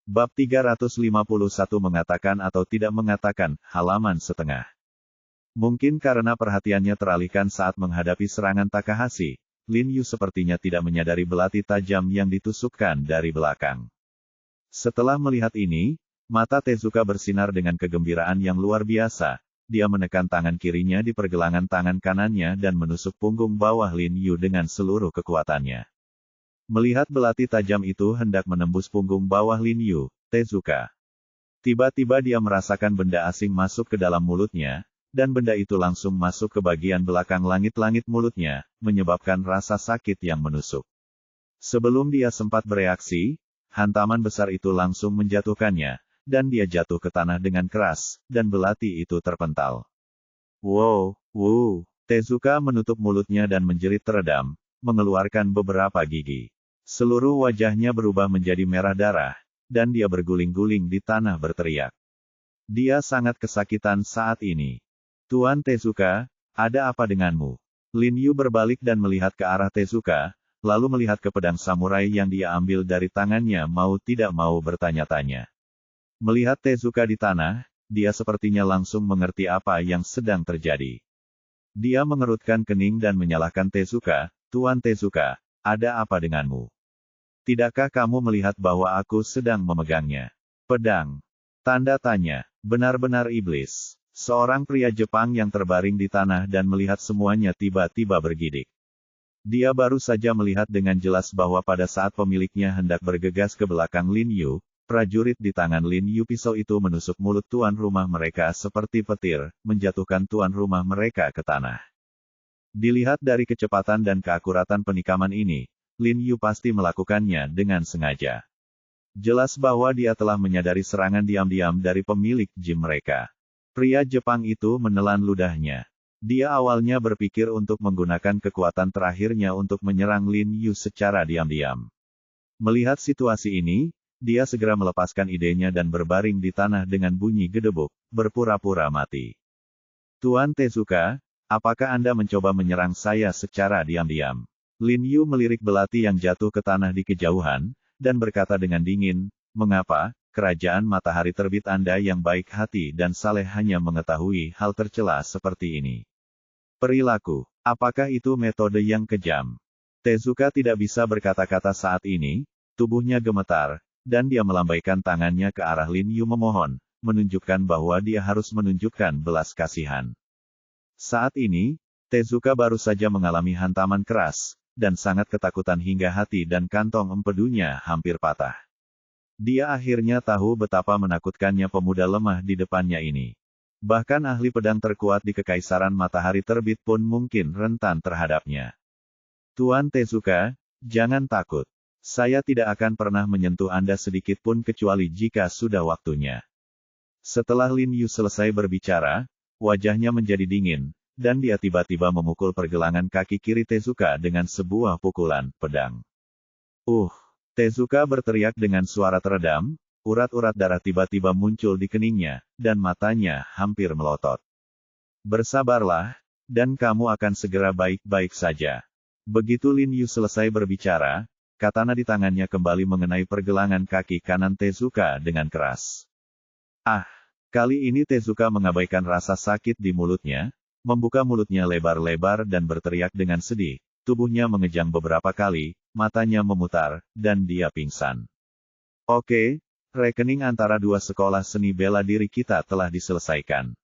Bab 351 mengatakan atau tidak mengatakan, halaman setengah. Mungkin karena perhatiannya teralihkan saat menghadapi serangan Takahashi, Lin Yu sepertinya tidak menyadari belati tajam yang ditusukkan dari belakang. Setelah melihat ini, mata Tezuka bersinar dengan kegembiraan yang luar biasa. Dia menekan tangan kirinya di pergelangan tangan kanannya dan menusuk punggung bawah Lin Yu dengan seluruh kekuatannya. Melihat belati tajam itu hendak menembus punggung bawah Lin Yu, Tezuka. Tiba-tiba dia merasakan benda asing masuk ke dalam mulutnya, dan benda itu langsung masuk ke bagian belakang langit-langit mulutnya, menyebabkan rasa sakit yang menusuk. Sebelum dia sempat bereaksi, hantaman besar itu langsung menjatuhkannya, dan dia jatuh ke tanah dengan keras, dan belati itu terpental. Wow, Tezuka menutup mulutnya dan menjerit teredam, mengeluarkan beberapa gigi. Seluruh wajahnya berubah menjadi merah darah, dan dia berguling-guling di tanah berteriak. Dia sangat kesakitan saat ini. Tuan Tezuka, ada apa denganmu? Lin Yu berbalik dan melihat ke arah Tezuka, lalu melihat ke pedang samurai yang dia ambil dari tangannya mau tidak mau bertanya-tanya. Melihat Tezuka di tanah, dia sepertinya langsung mengerti apa yang sedang terjadi. Dia mengerutkan kening dan menyalahkan Tezuka, Tuan Tezuka, ada apa denganmu? Tidakkah kamu melihat bahwa aku sedang memegangnya? Pedang. Tanda tanya, benar-benar iblis. Seorang pria Jepang yang terbaring di tanah dan melihat semuanya tiba-tiba bergidik. Dia baru saja melihat dengan jelas bahwa pada saat pemiliknya hendak bergegas ke belakang Lin Yu, prajurit di tangan Lin Yu pisau itu menusuk mulut tuan rumah mereka seperti petir, menjatuhkan tuan rumah mereka ke tanah. Dilihat dari kecepatan dan keakuratan penikaman ini, Lin Yu pasti melakukannya dengan sengaja. Jelas bahwa dia telah menyadari serangan diam-diam dari pemilik gym mereka. Pria Jepang itu menelan ludahnya. Dia awalnya berpikir untuk menggunakan kekuatan terakhirnya untuk menyerang Lin Yu secara diam-diam. Melihat situasi ini, dia segera melepaskan idenya dan berbaring di tanah dengan bunyi gedebuk, berpura-pura mati. Tuan Tezuka, apakah Anda mencoba menyerang saya secara diam-diam? Lin Yu melirik belati yang jatuh ke tanah di kejauhan, dan berkata dengan dingin, mengapa, kerajaan matahari terbit Anda yang baik hati dan saleh hanya mengetahui hal tercela seperti ini? Perilaku, apakah itu metode yang kejam? Tezuka tidak bisa berkata-kata saat ini, tubuhnya gemetar, dan dia melambaikan tangannya ke arah Lin Yu memohon, menunjukkan bahwa dia harus menunjukkan belas kasihan. Saat ini, Tezuka baru saja mengalami hantaman keras, dan sangat ketakutan hingga hati dan kantong empedunya hampir patah. Dia akhirnya tahu betapa menakutkannya pemuda lemah di depannya ini. Bahkan ahli pedang terkuat di Kekaisaran Matahari Terbit pun mungkin rentan terhadapnya. Tuan Tezuka, jangan takut. Saya tidak akan pernah menyentuh Anda sedikit pun kecuali jika sudah waktunya. Setelah Lin Yu selesai berbicara, wajahnya menjadi dingin, dan dia tiba-tiba memukul pergelangan kaki kiri Tezuka dengan sebuah pukulan pedang. Tezuka berteriak dengan suara teredam, urat-urat darah tiba-tiba muncul di keningnya, dan matanya hampir melotot. Bersabarlah, dan kamu akan segera baik-baik saja. Begitu Lin Yu selesai berbicara, katana di tangannya kembali mengenai pergelangan kaki kanan Tezuka dengan keras. Kali ini Tezuka mengabaikan rasa sakit di mulutnya, membuka mulutnya lebar-lebar dan berteriak dengan sedih, tubuhnya mengejang beberapa kali, matanya memutar, dan dia pingsan. Oke, rekening antara dua sekolah seni bela diri kita telah diselesaikan.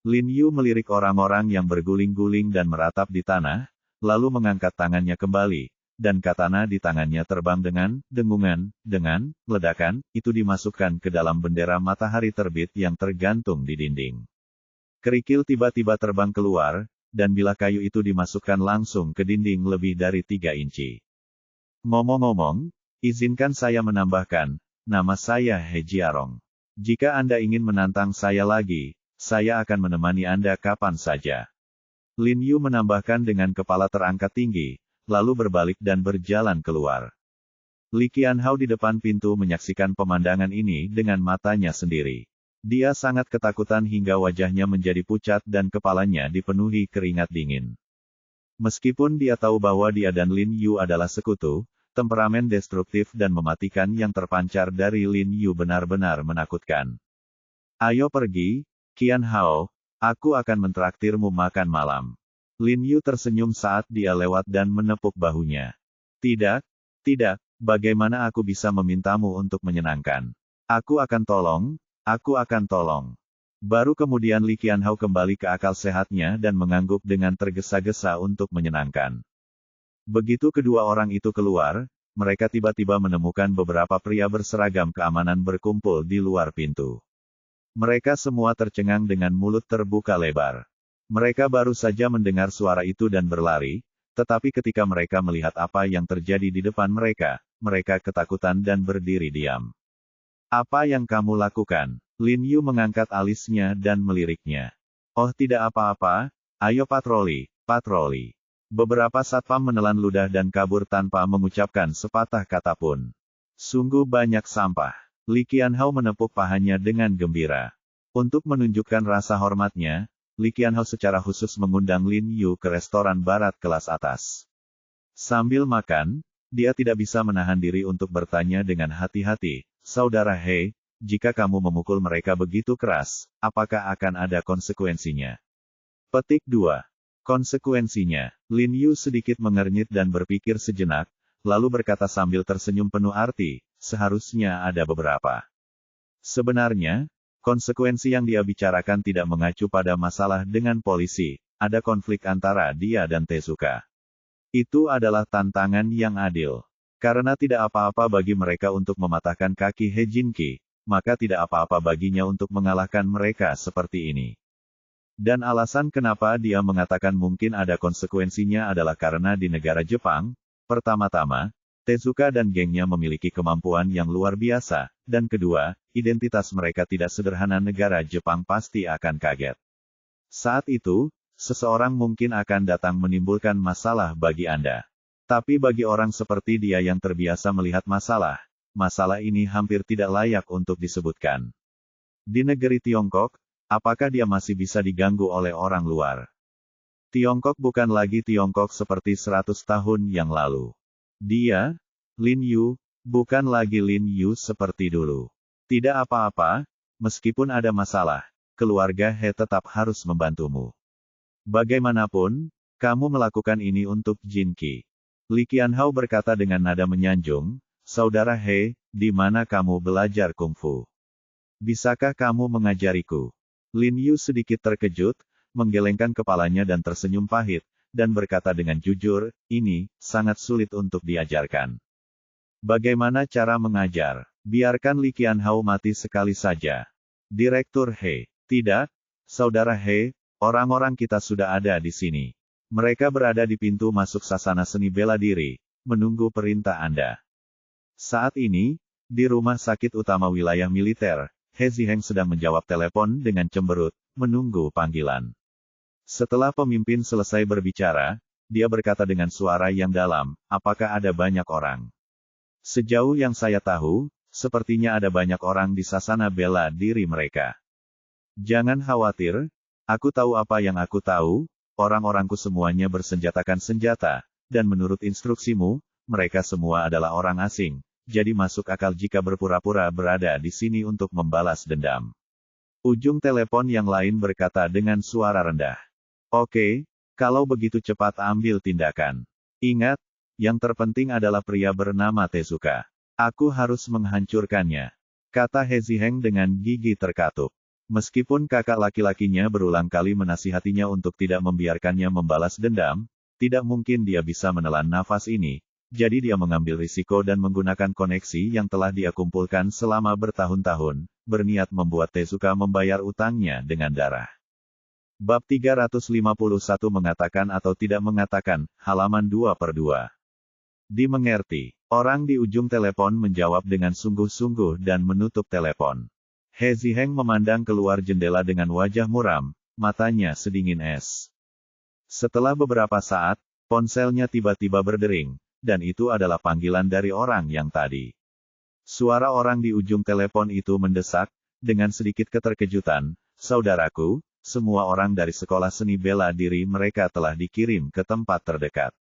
Lin Yu melirik orang-orang yang berguling-guling dan meratap di tanah, lalu mengangkat tangannya kembali, dan katana di tangannya terbang dengan dengungan, dengan ledakan, itu dimasukkan ke dalam bendera matahari terbit yang tergantung di dinding. Kerikil tiba-tiba terbang keluar, dan bilah kayu itu dimasukkan langsung ke dinding lebih dari 3 inci. Ngomong-ngomong, izinkan saya menambahkan, nama saya Hejiarong. Jika Anda ingin menantang saya lagi, saya akan menemani Anda kapan saja. Lin Yu menambahkan dengan kepala terangkat tinggi, lalu berbalik dan berjalan keluar. Li Qianhao di depan pintu menyaksikan pemandangan ini dengan matanya sendiri. Dia sangat ketakutan hingga wajahnya menjadi pucat dan kepalanya dipenuhi keringat dingin. Meskipun dia tahu bahwa dia dan Lin Yu adalah sekutu, temperamen destruktif dan mematikan yang terpancar dari Lin Yu benar-benar menakutkan. Ayo pergi, Qian Hao, aku akan mentraktirmu makan malam. Lin Yu tersenyum saat dia lewat dan menepuk bahunya. Tidak, tidak, bagaimana aku bisa memintamu untuk menyenangkan? Aku akan tolong. Baru kemudian Li Qianhao kembali ke akal sehatnya dan mengangguk dengan tergesa-gesa untuk menyenangkan. Begitu kedua orang itu keluar, mereka tiba-tiba menemukan beberapa pria berseragam keamanan berkumpul di luar pintu. Mereka semua tercengang dengan mulut terbuka lebar. Mereka baru saja mendengar suara itu dan berlari, tetapi ketika mereka melihat apa yang terjadi di depan mereka, mereka ketakutan dan berdiri diam. Apa yang kamu lakukan? Lin Yu mengangkat alisnya dan meliriknya. Oh tidak apa-apa, ayo patroli, patroli. Beberapa satpam menelan ludah dan kabur tanpa mengucapkan sepatah kata pun. Sungguh banyak sampah. Li Qianhao menepuk pahanya dengan gembira. Untuk menunjukkan rasa hormatnya, Li Qianhao secara khusus mengundang Lin Yu ke restoran barat kelas atas. Sambil makan, dia tidak bisa menahan diri untuk bertanya dengan hati-hati, Saudara He, jika kamu memukul mereka begitu keras, apakah akan ada konsekuensinya? Petik 2. Konsekuensinya, Lin Yu sedikit mengernyit dan berpikir sejenak, lalu berkata sambil tersenyum penuh arti, seharusnya ada beberapa. Sebenarnya, konsekuensi yang dia bicarakan tidak mengacu pada masalah dengan polisi, ada konflik antara dia dan Tezuka. Itu adalah tantangan yang adil. Karena tidak apa-apa bagi mereka untuk mematahkan kaki He Jinqi, maka tidak apa-apa baginya untuk mengalahkan mereka seperti ini. Dan alasan kenapa dia mengatakan mungkin ada konsekuensinya adalah karena di negara Jepang, pertama-tama, Tezuka dan gengnya memiliki kemampuan yang luar biasa, dan kedua, identitas mereka tidak sederhana. Negara Jepang pasti akan kaget. Saat itu, seseorang mungkin akan datang menimbulkan masalah bagi Anda. Tapi bagi orang seperti dia yang terbiasa melihat masalah, masalah ini hampir tidak layak untuk disebutkan. Di negeri Tiongkok, apakah dia masih bisa diganggu oleh orang luar? Tiongkok bukan lagi Tiongkok seperti 100 tahun yang lalu. Dia, Lin Yu, bukan lagi Lin Yu seperti dulu. Tidak apa-apa, meskipun ada masalah, keluarga He tetap harus membantumu. Bagaimanapun, kamu melakukan ini untuk Jinqi. Li Qianhao berkata dengan nada menyanjung, Saudara He, di mana kamu belajar kungfu? Bisakah kamu mengajariku? Lin Yu sedikit terkejut, menggelengkan kepalanya dan tersenyum pahit, dan berkata dengan jujur, ini, sangat sulit untuk diajarkan. Bagaimana cara mengajar? Biarkan Li Qianhao mati sekali saja. Direktur He. Tidak, Saudara He, orang-orang kita sudah ada di sini. Mereka berada di pintu masuk sasana seni bela diri, menunggu perintah Anda. Saat ini, di rumah sakit utama wilayah militer, He Ziheng sedang menjawab telepon dengan cemberut, menunggu panggilan. Setelah pemimpin selesai berbicara, dia berkata dengan suara yang dalam, apakah ada banyak orang? Sejauh yang saya tahu, sepertinya ada banyak orang di sasana bela diri mereka. Jangan khawatir, aku tahu apa yang aku tahu, orang-orangku semuanya bersenjatakan senjata, dan menurut instruksimu, mereka semua adalah orang asing, jadi masuk akal jika berpura-pura berada di sini untuk membalas dendam. Ujung telepon yang lain berkata dengan suara rendah. Oke, kalau begitu cepat ambil tindakan. Ingat, yang terpenting adalah pria bernama Tezuka. Aku harus menghancurkannya, kata He Ziheng dengan gigi terkatup. Meskipun kakak laki-lakinya berulang kali menasihatinya untuk tidak membiarkannya membalas dendam, tidak mungkin dia bisa menelan nafas ini, jadi dia mengambil risiko dan menggunakan koneksi yang telah dia kumpulkan selama bertahun-tahun, berniat membuat Tezuka membayar utangnya dengan darah. Bab 351 mengatakan atau tidak mengatakan, halaman 2/2. Dimengerti. Orang di ujung telepon menjawab dengan sungguh-sungguh dan menutup telepon. He Ziheng memandang keluar jendela dengan wajah muram, matanya sedingin es. Setelah beberapa saat, ponselnya tiba-tiba berdering, dan itu adalah panggilan dari orang yang tadi. Suara orang di ujung telepon itu mendesak, dengan sedikit keterkejutan, Saudaraku, semua orang dari sekolah seni bela diri mereka telah dikirim ke tempat terdekat.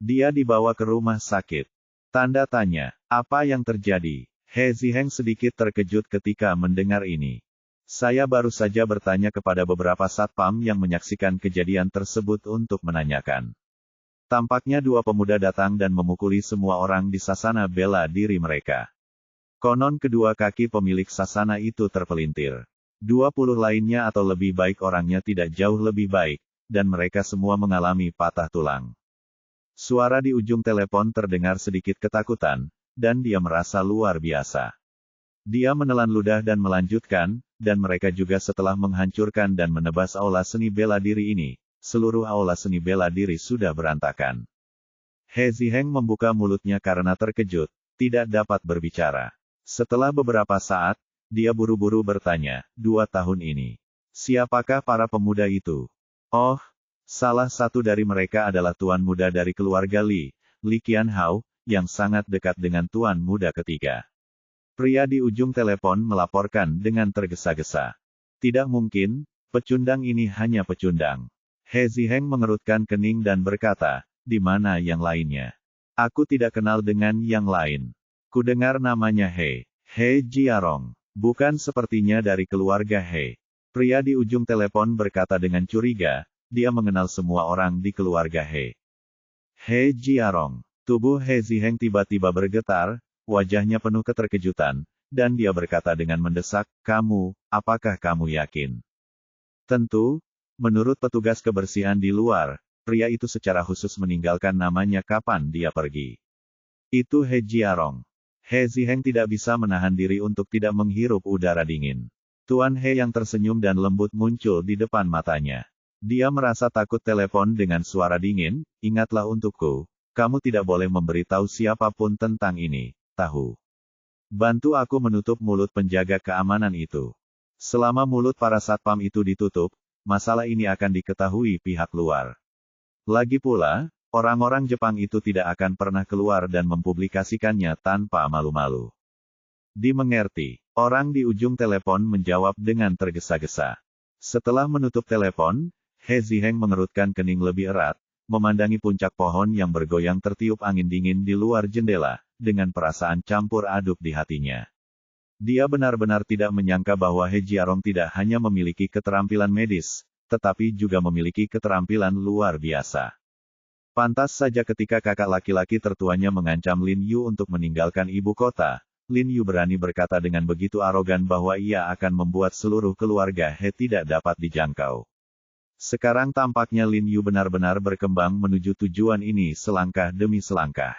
Dia dibawa ke rumah sakit. Tanda tanya. Apa yang terjadi? He Ziheng sedikit terkejut ketika mendengar ini. Saya baru saja bertanya kepada beberapa satpam yang menyaksikan kejadian tersebut untuk menanyakan. Tampaknya dua pemuda datang dan memukuli semua orang di sasana bela diri mereka. Konon kedua kaki pemilik sasana itu terpelintir. 20 lainnya atau lebih baik orangnya tidak jauh lebih baik, dan mereka semua mengalami patah tulang. Suara di ujung telepon terdengar sedikit ketakutan, dan dia merasa luar biasa. Dia menelan ludah dan melanjutkan, dan mereka juga setelah menghancurkan dan menebas aula seni bela diri ini. Seluruh aula seni bela diri sudah berantakan. He Ziheng membuka mulutnya karena terkejut, tidak dapat berbicara. Setelah beberapa saat, dia buru-buru bertanya, 2 tahun ini. Siapakah para pemuda itu? Oh, salah satu dari mereka adalah tuan muda dari keluarga Li, Li Qianhao, yang sangat dekat dengan tuan muda ketiga. Pria di ujung telepon melaporkan dengan tergesa-gesa. Tidak mungkin, pecundang ini hanya pecundang. He Ziheng mengerutkan kening dan berkata, di mana yang lainnya? Aku tidak kenal dengan yang lain. Kudengar namanya He Jiarong. Bukan sepertinya dari keluarga He. Pria di ujung telepon berkata dengan curiga, dia mengenal semua orang di keluarga He. He Jiarong. Tubuh He Ziheng tiba-tiba bergetar, wajahnya penuh keterkejutan, dan dia berkata dengan mendesak, kamu, apakah kamu yakin? Tentu. Menurut petugas kebersihan di luar, pria itu secara khusus meninggalkan namanya kapan dia pergi. Itu He Jiarong. He Ziheng tidak bisa menahan diri untuk tidak menghirup udara dingin. Tuan He yang tersenyum dan lembut muncul di depan matanya. Dia merasa takut telepon dengan suara dingin, ingatlah untukku, kamu tidak boleh memberitahu siapapun tentang ini, tahu? Bantu aku menutup mulut penjaga keamanan itu. Selama mulut para satpam itu ditutup, masalah ini akan diketahui pihak luar. Lagi pula, orang-orang Jepang itu tidak akan pernah keluar dan mempublikasikannya tanpa malu-malu. Dimengerti. Orang di ujung telepon menjawab dengan tergesa-gesa. Setelah menutup telepon, He Ziheng mengerutkan kening lebih erat, memandangi puncak pohon yang bergoyang tertiup angin dingin di luar jendela, dengan perasaan campur aduk di hatinya. Dia benar-benar tidak menyangka bahwa He Jiarong tidak hanya memiliki keterampilan medis, tetapi juga memiliki keterampilan luar biasa. Pantas saja ketika kakak laki-laki tertuanya mengancam Lin Yu untuk meninggalkan ibu kota, Lin Yu berani berkata dengan begitu arogan bahwa ia akan membuat seluruh keluarga He tidak dapat dijangkau. Sekarang tampaknya Lin Yu benar-benar berkembang menuju tujuan ini selangkah demi selangkah.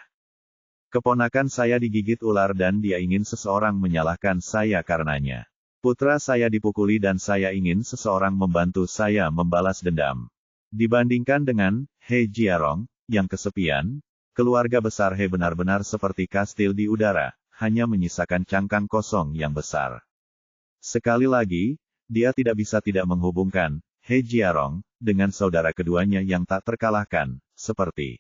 Keponakan saya digigit ular dan dia ingin seseorang menyalahkan saya karenanya. Putra saya dipukuli dan saya ingin seseorang membantu saya membalas dendam. Dibandingkan dengan He Jiarong, yang kesepian, keluarga besar He benar-benar seperti kastil di udara, hanya menyisakan cangkang kosong yang besar. Sekali lagi, dia tidak bisa tidak menghubungkan He Jiarong dengan saudara keduanya yang tak terkalahkan, seperti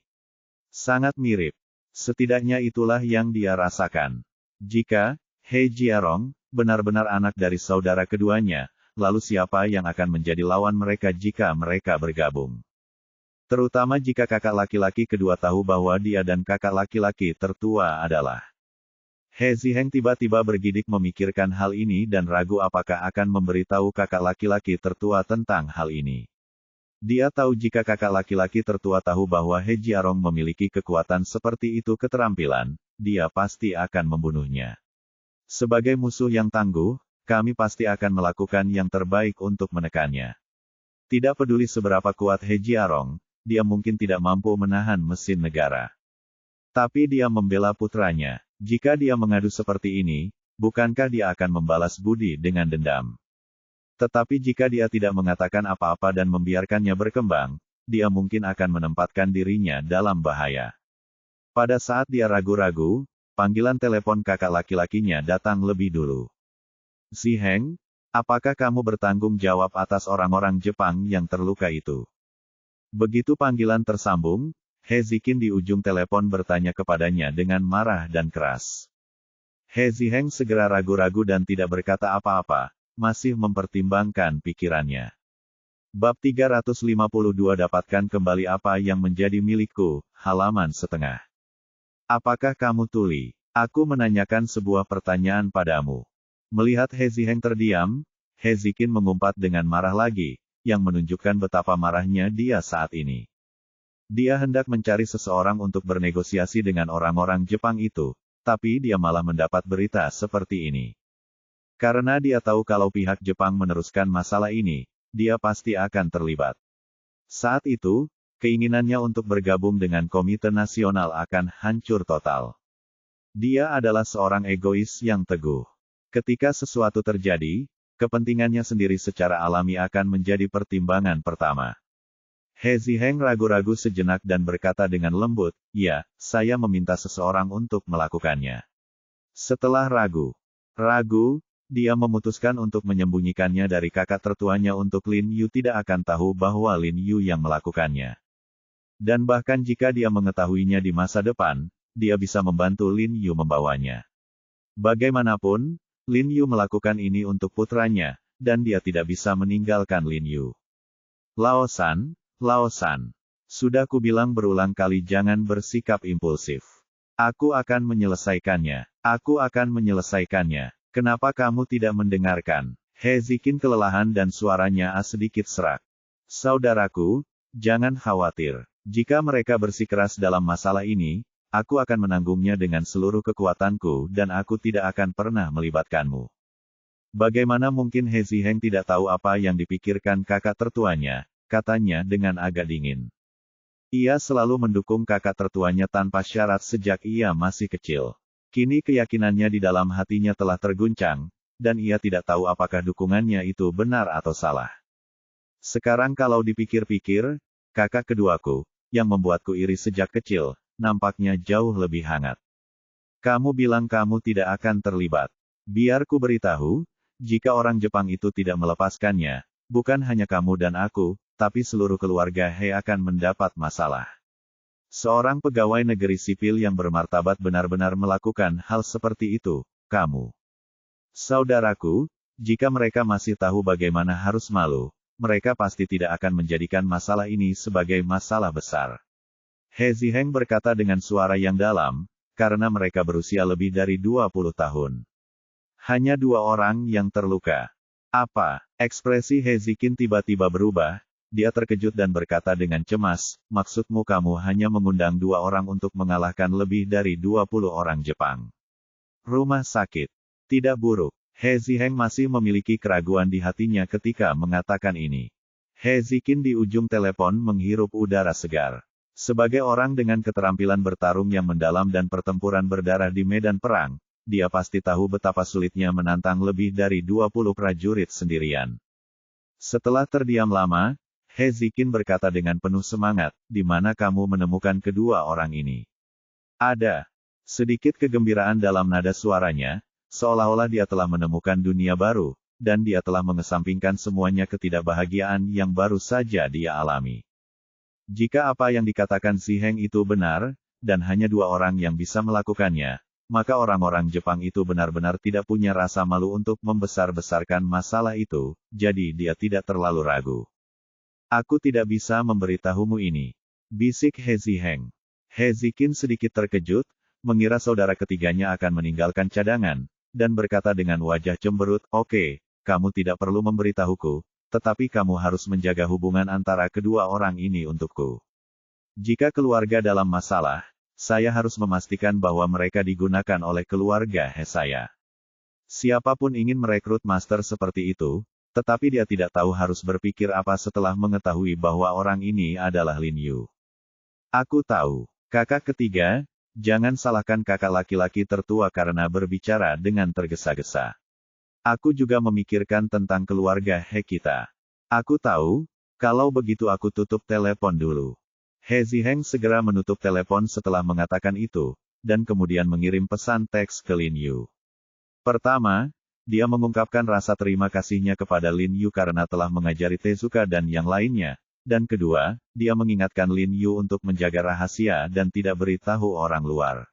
sangat mirip. Setidaknya itulah yang dia rasakan. Jika He Jiarong benar-benar anak dari saudara keduanya, lalu siapa yang akan menjadi lawan mereka jika mereka bergabung? Terutama jika kakak laki-laki kedua tahu bahwa dia dan kakak laki-laki tertua adalah. He Ziheng tiba-tiba bergidik memikirkan hal ini dan ragu apakah akan memberitahu kakak laki-laki tertua tentang hal ini. Dia tahu jika kakak laki-laki tertua tahu bahwa He Jiarong memiliki kekuatan seperti itu keterampilan, dia pasti akan membunuhnya. Sebagai musuh yang tangguh, kami pasti akan melakukan yang terbaik untuk menekannya. Tidak peduli seberapa kuat He Jiarong, dia mungkin tidak mampu menahan mesin negara. Tapi dia membela putranya. Jika dia mengadu seperti ini, bukankah dia akan membalas budi dengan dendam? Tetapi jika dia tidak mengatakan apa-apa dan membiarkannya berkembang, dia mungkin akan menempatkan dirinya dalam bahaya. Pada saat dia ragu-ragu, panggilan telepon kakak laki-lakinya datang lebih dulu. Ziheng, apakah kamu bertanggung jawab atas orang-orang Jepang yang terluka itu? Begitu panggilan tersambung, He Zikin di ujung telepon bertanya kepadanya dengan marah dan keras. He Ziheng segera ragu-ragu dan tidak berkata apa-apa. Masih mempertimbangkan pikirannya. Bab 352 dapatkan kembali apa yang menjadi milikku, halaman setengah. Apakah kamu tuli? Aku menanyakan sebuah pertanyaan padamu. Melihat He Ziheng terdiam, He Ziqin mengumpat dengan marah lagi, yang menunjukkan betapa marahnya dia saat ini. Dia hendak mencari seseorang untuk bernegosiasi dengan orang-orang Jepang itu, tapi dia malah mendapat berita seperti ini. Karena dia tahu kalau pihak Jepang meneruskan masalah ini, dia pasti akan terlibat. Saat itu, keinginannya untuk bergabung dengan Komite Nasional akan hancur total. Dia adalah seorang egois yang teguh. Ketika sesuatu terjadi, kepentingannya sendiri secara alami akan menjadi pertimbangan pertama. He Ziheng ragu-ragu sejenak dan berkata dengan lembut, "Ya, saya meminta seseorang untuk melakukannya." Setelah ragu, dia memutuskan untuk menyembunyikannya dari kakak tertuanya untuk Lin Yu tidak akan tahu bahwa Lin Yu yang melakukannya. Dan bahkan jika dia mengetahuinya di masa depan, dia bisa membantu Lin Yu membawanya. Bagaimanapun, Lin Yu melakukan ini untuk putranya, dan dia tidak bisa meninggalkan Lin Yu. Lao San, sudah kubilang berulang kali jangan bersikap impulsif. Aku akan menyelesaikannya. Kenapa kamu tidak mendengarkan? He Ziqin kelelahan dan suaranya sedikit serak. Saudaraku, jangan khawatir. Jika mereka bersikeras dalam masalah ini, aku akan menanggungnya dengan seluruh kekuatanku dan aku tidak akan pernah melibatkanmu. Bagaimana mungkin He Ziheng tidak tahu apa yang dipikirkan kakak tertuanya, katanya dengan agak dingin. Ia selalu mendukung kakak tertuanya tanpa syarat sejak ia masih kecil. Kini keyakinannya di dalam hatinya telah terguncang, dan ia tidak tahu apakah dukungannya itu benar atau salah. Sekarang kalau dipikir-pikir, kakak keduaku, yang membuatku iri sejak kecil, nampaknya jauh lebih hangat. Kamu bilang kamu tidak akan terlibat. Biar ku beritahu, jika orang Jepang itu tidak melepaskannya, bukan hanya kamu dan aku, tapi seluruh keluarga He akan mendapat masalah. Seorang pegawai negeri sipil yang bermartabat benar-benar melakukan hal seperti itu, kamu. Saudaraku, jika mereka masih tahu bagaimana harus malu, mereka pasti tidak akan menjadikan masalah ini sebagai masalah besar. He Ziheng berkata dengan suara yang dalam, karena mereka berusia lebih dari 20 tahun. Hanya 2 orang yang terluka. Apa? Ekspresi He Ziqin tiba-tiba berubah. Dia terkejut dan berkata dengan cemas, maksudmu kamu hanya mengundang 2 orang untuk mengalahkan lebih dari 20 orang Jepang. Rumah sakit. Tidak buruk. He Ziheng masih memiliki keraguan di hatinya ketika mengatakan ini. He Ziqin di ujung telepon menghirup udara segar. Sebagai orang dengan keterampilan bertarung yang mendalam dan pertempuran berdarah di medan perang, dia pasti tahu betapa sulitnya menantang lebih dari 20 prajurit sendirian. Setelah terdiam lama, He Ziqin berkata dengan penuh semangat, di mana kamu menemukan kedua orang ini? Ada. Sedikit kegembiraan dalam nada suaranya, seolah-olah dia telah menemukan dunia baru, dan dia telah mengesampingkan semuanya ketidakbahagiaan yang baru saja dia alami. Jika apa yang dikatakan Ziheng itu benar, dan hanya 2 orang yang bisa melakukannya, maka orang-orang Jepang itu benar-benar tidak punya rasa malu untuk membesar-besarkan masalah itu, jadi dia tidak terlalu ragu. Aku tidak bisa memberitahumu ini, bisik He Ziheng. He Ziqin sedikit terkejut, mengira saudara ketiganya akan meninggalkan cadangan, dan berkata dengan wajah cemberut, oke, kamu tidak perlu memberitahuku, tetapi kamu harus menjaga hubungan antara kedua orang ini untukku. Jika keluarga dalam masalah, saya harus memastikan bahwa mereka digunakan oleh keluarga He saya. Siapapun ingin merekrut master seperti itu, tetapi dia tidak tahu harus berpikir apa setelah mengetahui bahwa orang ini adalah Lin Yu. Aku tahu. Kakak ketiga, jangan salahkan kakak laki-laki tertua karena berbicara dengan tergesa-gesa. Aku juga memikirkan tentang keluarga He kita. Aku tahu, kalau begitu aku tutup telepon dulu. He Ziheng segera menutup telepon setelah mengatakan itu, dan kemudian mengirim pesan teks ke Lin Yu. Pertama, dia mengungkapkan rasa terima kasihnya kepada Lin Yu karena telah mengajari Tezuka dan yang lainnya. Dan kedua, dia mengingatkan Lin Yu untuk menjaga rahasia dan tidak beritahu orang luar.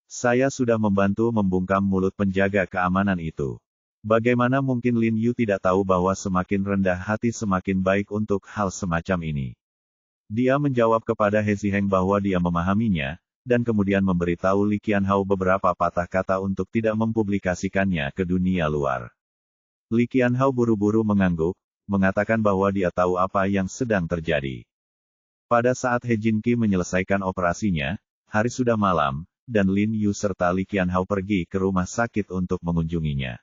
Saya sudah membantu membungkam mulut penjaga keamanan itu. Bagaimana mungkin Lin Yu tidak tahu bahwa semakin rendah hati semakin baik untuk hal semacam ini? Dia menjawab kepada He Ziheng bahwa dia memahaminya, dan kemudian memberitahu Li Qianhao beberapa patah kata untuk tidak mempublikasikannya ke dunia luar. Li Qianhao buru-buru mengangguk, mengatakan bahwa dia tahu apa yang sedang terjadi. Pada saat He Jinqi menyelesaikan operasinya, hari sudah malam, dan Lin Yu serta Li Qianhao pergi ke rumah sakit untuk mengunjunginya.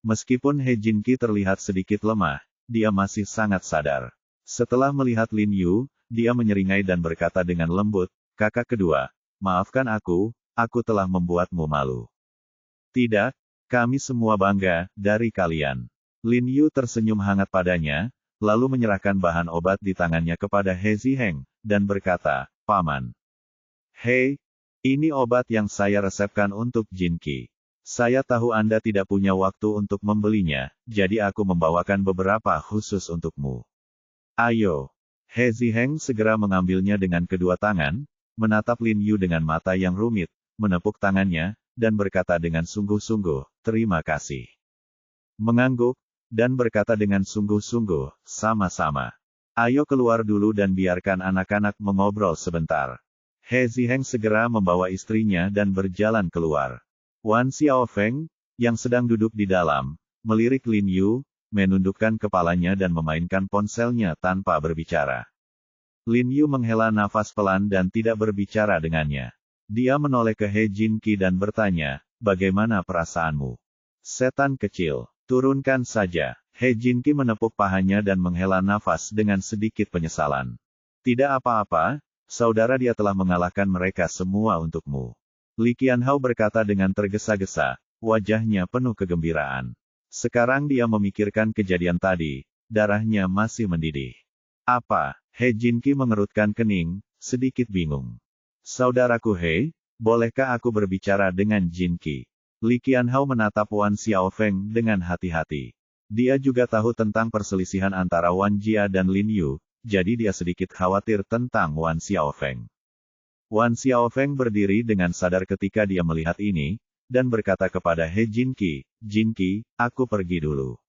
Meskipun He Jinqi terlihat sedikit lemah, dia masih sangat sadar. Setelah melihat Lin Yu, dia menyeringai dan berkata dengan lembut, "Kakak kedua, maafkan aku telah membuatmu malu." "Tidak, kami semua bangga dari kalian." Lin Yu tersenyum hangat padanya, lalu menyerahkan bahan obat di tangannya kepada He Ziheng, dan berkata, "Paman. Hei, ini obat yang saya resepkan untuk Jinqi. Saya tahu Anda tidak punya waktu untuk membelinya, jadi aku membawakan beberapa khusus untukmu. Ayo." He Ziheng segera mengambilnya dengan kedua tangan, menatap Lin Yu dengan mata yang rumit, menepuk tangannya, dan berkata dengan sungguh-sungguh, "Terima kasih." Mengangguk, dan berkata dengan sungguh-sungguh, "Sama-sama. Ayo keluar dulu dan biarkan anak-anak mengobrol sebentar." He Ziheng segera membawa istrinya dan berjalan keluar. Wan Xiaofeng, yang sedang duduk di dalam, melirik Lin Yu, menundukkan kepalanya dan memainkan ponselnya tanpa berbicara. Lin Yu menghela nafas pelan dan tidak berbicara dengannya. Dia menoleh ke He Jinqi dan bertanya, "Bagaimana perasaanmu? Setan kecil, turunkan saja." He Jinqi menepuk pahanya dan menghela nafas dengan sedikit penyesalan. "Tidak apa-apa, saudara, dia telah mengalahkan mereka semua untukmu." Li Qianhao berkata dengan tergesa-gesa, wajahnya penuh kegembiraan. Sekarang dia memikirkan kejadian tadi, darahnya masih mendidih. "Apa?" He Jinqi mengerutkan kening, sedikit bingung. "Saudaraku He, bolehkah aku berbicara dengan Jinqi?" Li Qianhao menatap Wan Xiaofeng dengan hati-hati. Dia juga tahu tentang perselisihan antara Wan Jia dan Lin Yu, jadi dia sedikit khawatir tentang Wan Xiaofeng. Wan Xiaofeng berdiri dengan sadar ketika dia melihat ini, dan berkata kepada He Jinqi, "Jinqi, aku pergi dulu."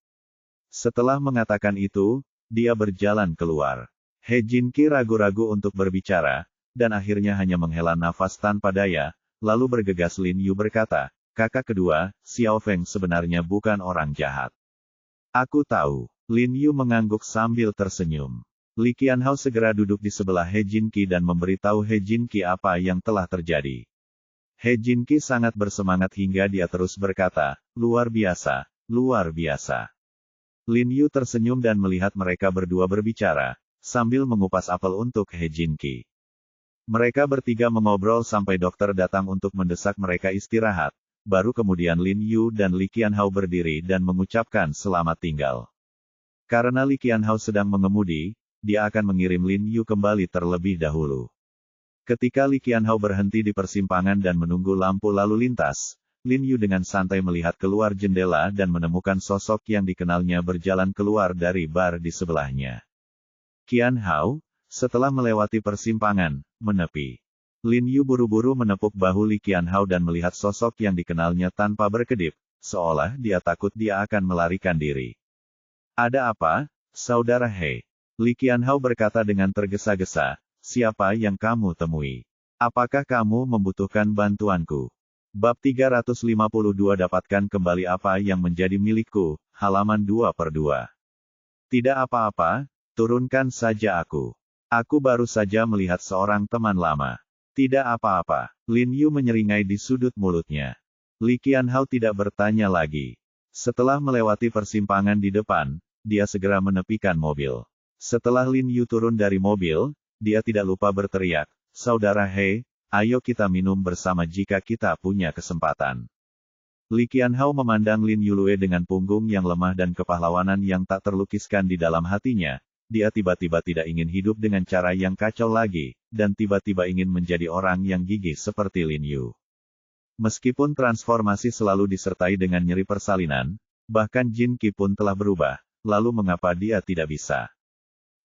Setelah mengatakan itu, dia berjalan keluar. He Jinqi ragu-ragu untuk berbicara, dan akhirnya hanya menghela nafas tanpa daya, lalu bergegas. Lin Yu berkata, "Kakak kedua, Xiaofeng sebenarnya bukan orang jahat." "Aku tahu." Lin Yu mengangguk sambil tersenyum. Li Qianhao segera duduk di sebelah He Jinqi dan memberitahu He Jinqi apa yang telah terjadi. He Jinqi sangat bersemangat hingga dia terus berkata, "Luar biasa, luar biasa." Lin Yu tersenyum dan melihat mereka berdua berbicara, sambil mengupas apel untuk He Jinqi. Mereka bertiga mengobrol sampai dokter datang untuk mendesak mereka istirahat, baru kemudian Lin Yu dan Li Qianhao berdiri dan mengucapkan selamat tinggal. Karena Li Qianhao sedang mengemudi, dia akan mengirim Lin Yu kembali terlebih dahulu. Ketika Li Qianhao berhenti di persimpangan dan menunggu lampu lalu lintas, Lin Yu dengan santai melihat keluar jendela dan menemukan sosok yang dikenalnya berjalan keluar dari bar di sebelahnya. Qianhao, setelah melewati persimpangan, menepi. Lin Yu buru-buru menepuk bahu Li Qianhao dan melihat sosok yang dikenalnya tanpa berkedip, seolah dia takut dia akan melarikan diri. "Ada apa, saudara He?" Li Qianhao berkata dengan tergesa-gesa, "Siapa yang kamu temui? Apakah kamu membutuhkan bantuanku?" Bab 352 Dapatkan kembali apa yang menjadi milikku, halaman 2/2. "Tidak apa-apa, turunkan saja aku. Aku baru saja melihat seorang teman lama." "Tidak apa-apa." Lin Yu menyeringai di sudut mulutnya. Li Qianhao tidak bertanya lagi. Setelah melewati persimpangan di depan, dia segera menepikan mobil. Setelah Lin Yu turun dari mobil, dia tidak lupa berteriak, "Saudara He, ayo kita minum bersama jika kita punya kesempatan." Li Qianhao memandang Lin Yulue dengan punggung yang lemah dan kepahlawanan yang tak terlukiskan di dalam hatinya. Dia tiba-tiba tidak ingin hidup dengan cara yang kacau lagi, dan tiba-tiba ingin menjadi orang yang gigih seperti Lin Yu. Meskipun transformasi selalu disertai dengan nyeri persalinan, bahkan Jinqi pun telah berubah, lalu mengapa dia tidak bisa?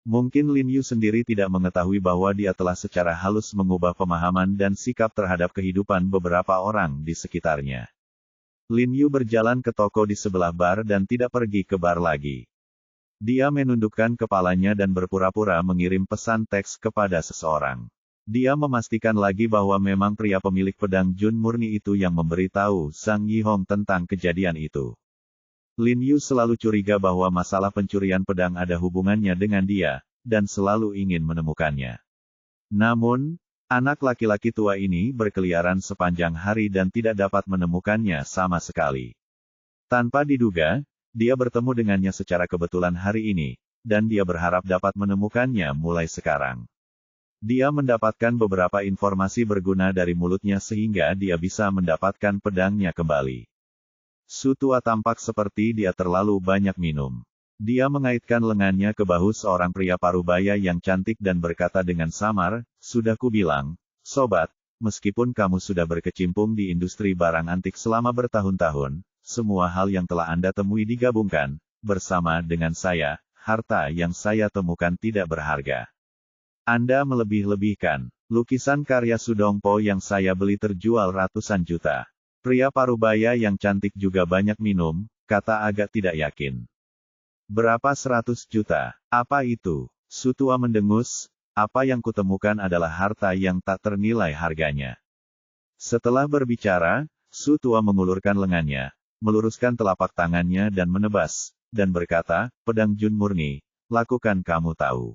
Mungkin Lin Yu sendiri tidak mengetahui bahwa dia telah secara halus mengubah pemahaman dan sikap terhadap kehidupan beberapa orang di sekitarnya. Lin Yu berjalan ke toko di sebelah bar dan tidak pergi ke bar lagi. Dia menundukkan kepalanya dan berpura-pura mengirim pesan teks kepada seseorang. Dia memastikan lagi bahwa memang pria pemilik pedang Jun murni itu yang memberitahu Zhang Yihong tentang kejadian itu. Lin Yu selalu curiga bahwa masalah pencurian pedang ada hubungannya dengan dia, dan selalu ingin menemukannya. Namun, anak laki-laki tua ini berkeliaran sepanjang hari dan tidak dapat menemukannya sama sekali. Tanpa diduga, dia bertemu dengannya secara kebetulan hari ini, dan dia berharap dapat menemukannya mulai sekarang. Dia mendapatkan beberapa informasi berguna dari mulutnya sehingga dia bisa mendapatkan pedangnya kembali. Su tua tampak seperti dia terlalu banyak minum. Dia mengaitkan lengannya ke bahu seorang pria parubaya yang cantik dan berkata dengan samar, "Sudah kubilang, sobat, meskipun kamu sudah berkecimpung di industri barang antik selama bertahun-tahun, semua hal yang telah Anda temui digabungkan, bersama dengan saya, harta yang saya temukan tidak berharga. Anda melebih-lebihkan. Lukisan karya Sudongpo yang saya beli terjual ratusan juta." Pria parubaya yang cantik juga banyak minum, kata agak tidak yakin. "Berapa 100 juta? Apa itu?" Su tua mendengus, "Apa yang kutemukan adalah harta yang tak ternilai harganya." Setelah berbicara, Su tua mengulurkan lengannya, meluruskan telapak tangannya dan menebas, dan berkata, "Pedang Jun murni, lakukan kamu tahu.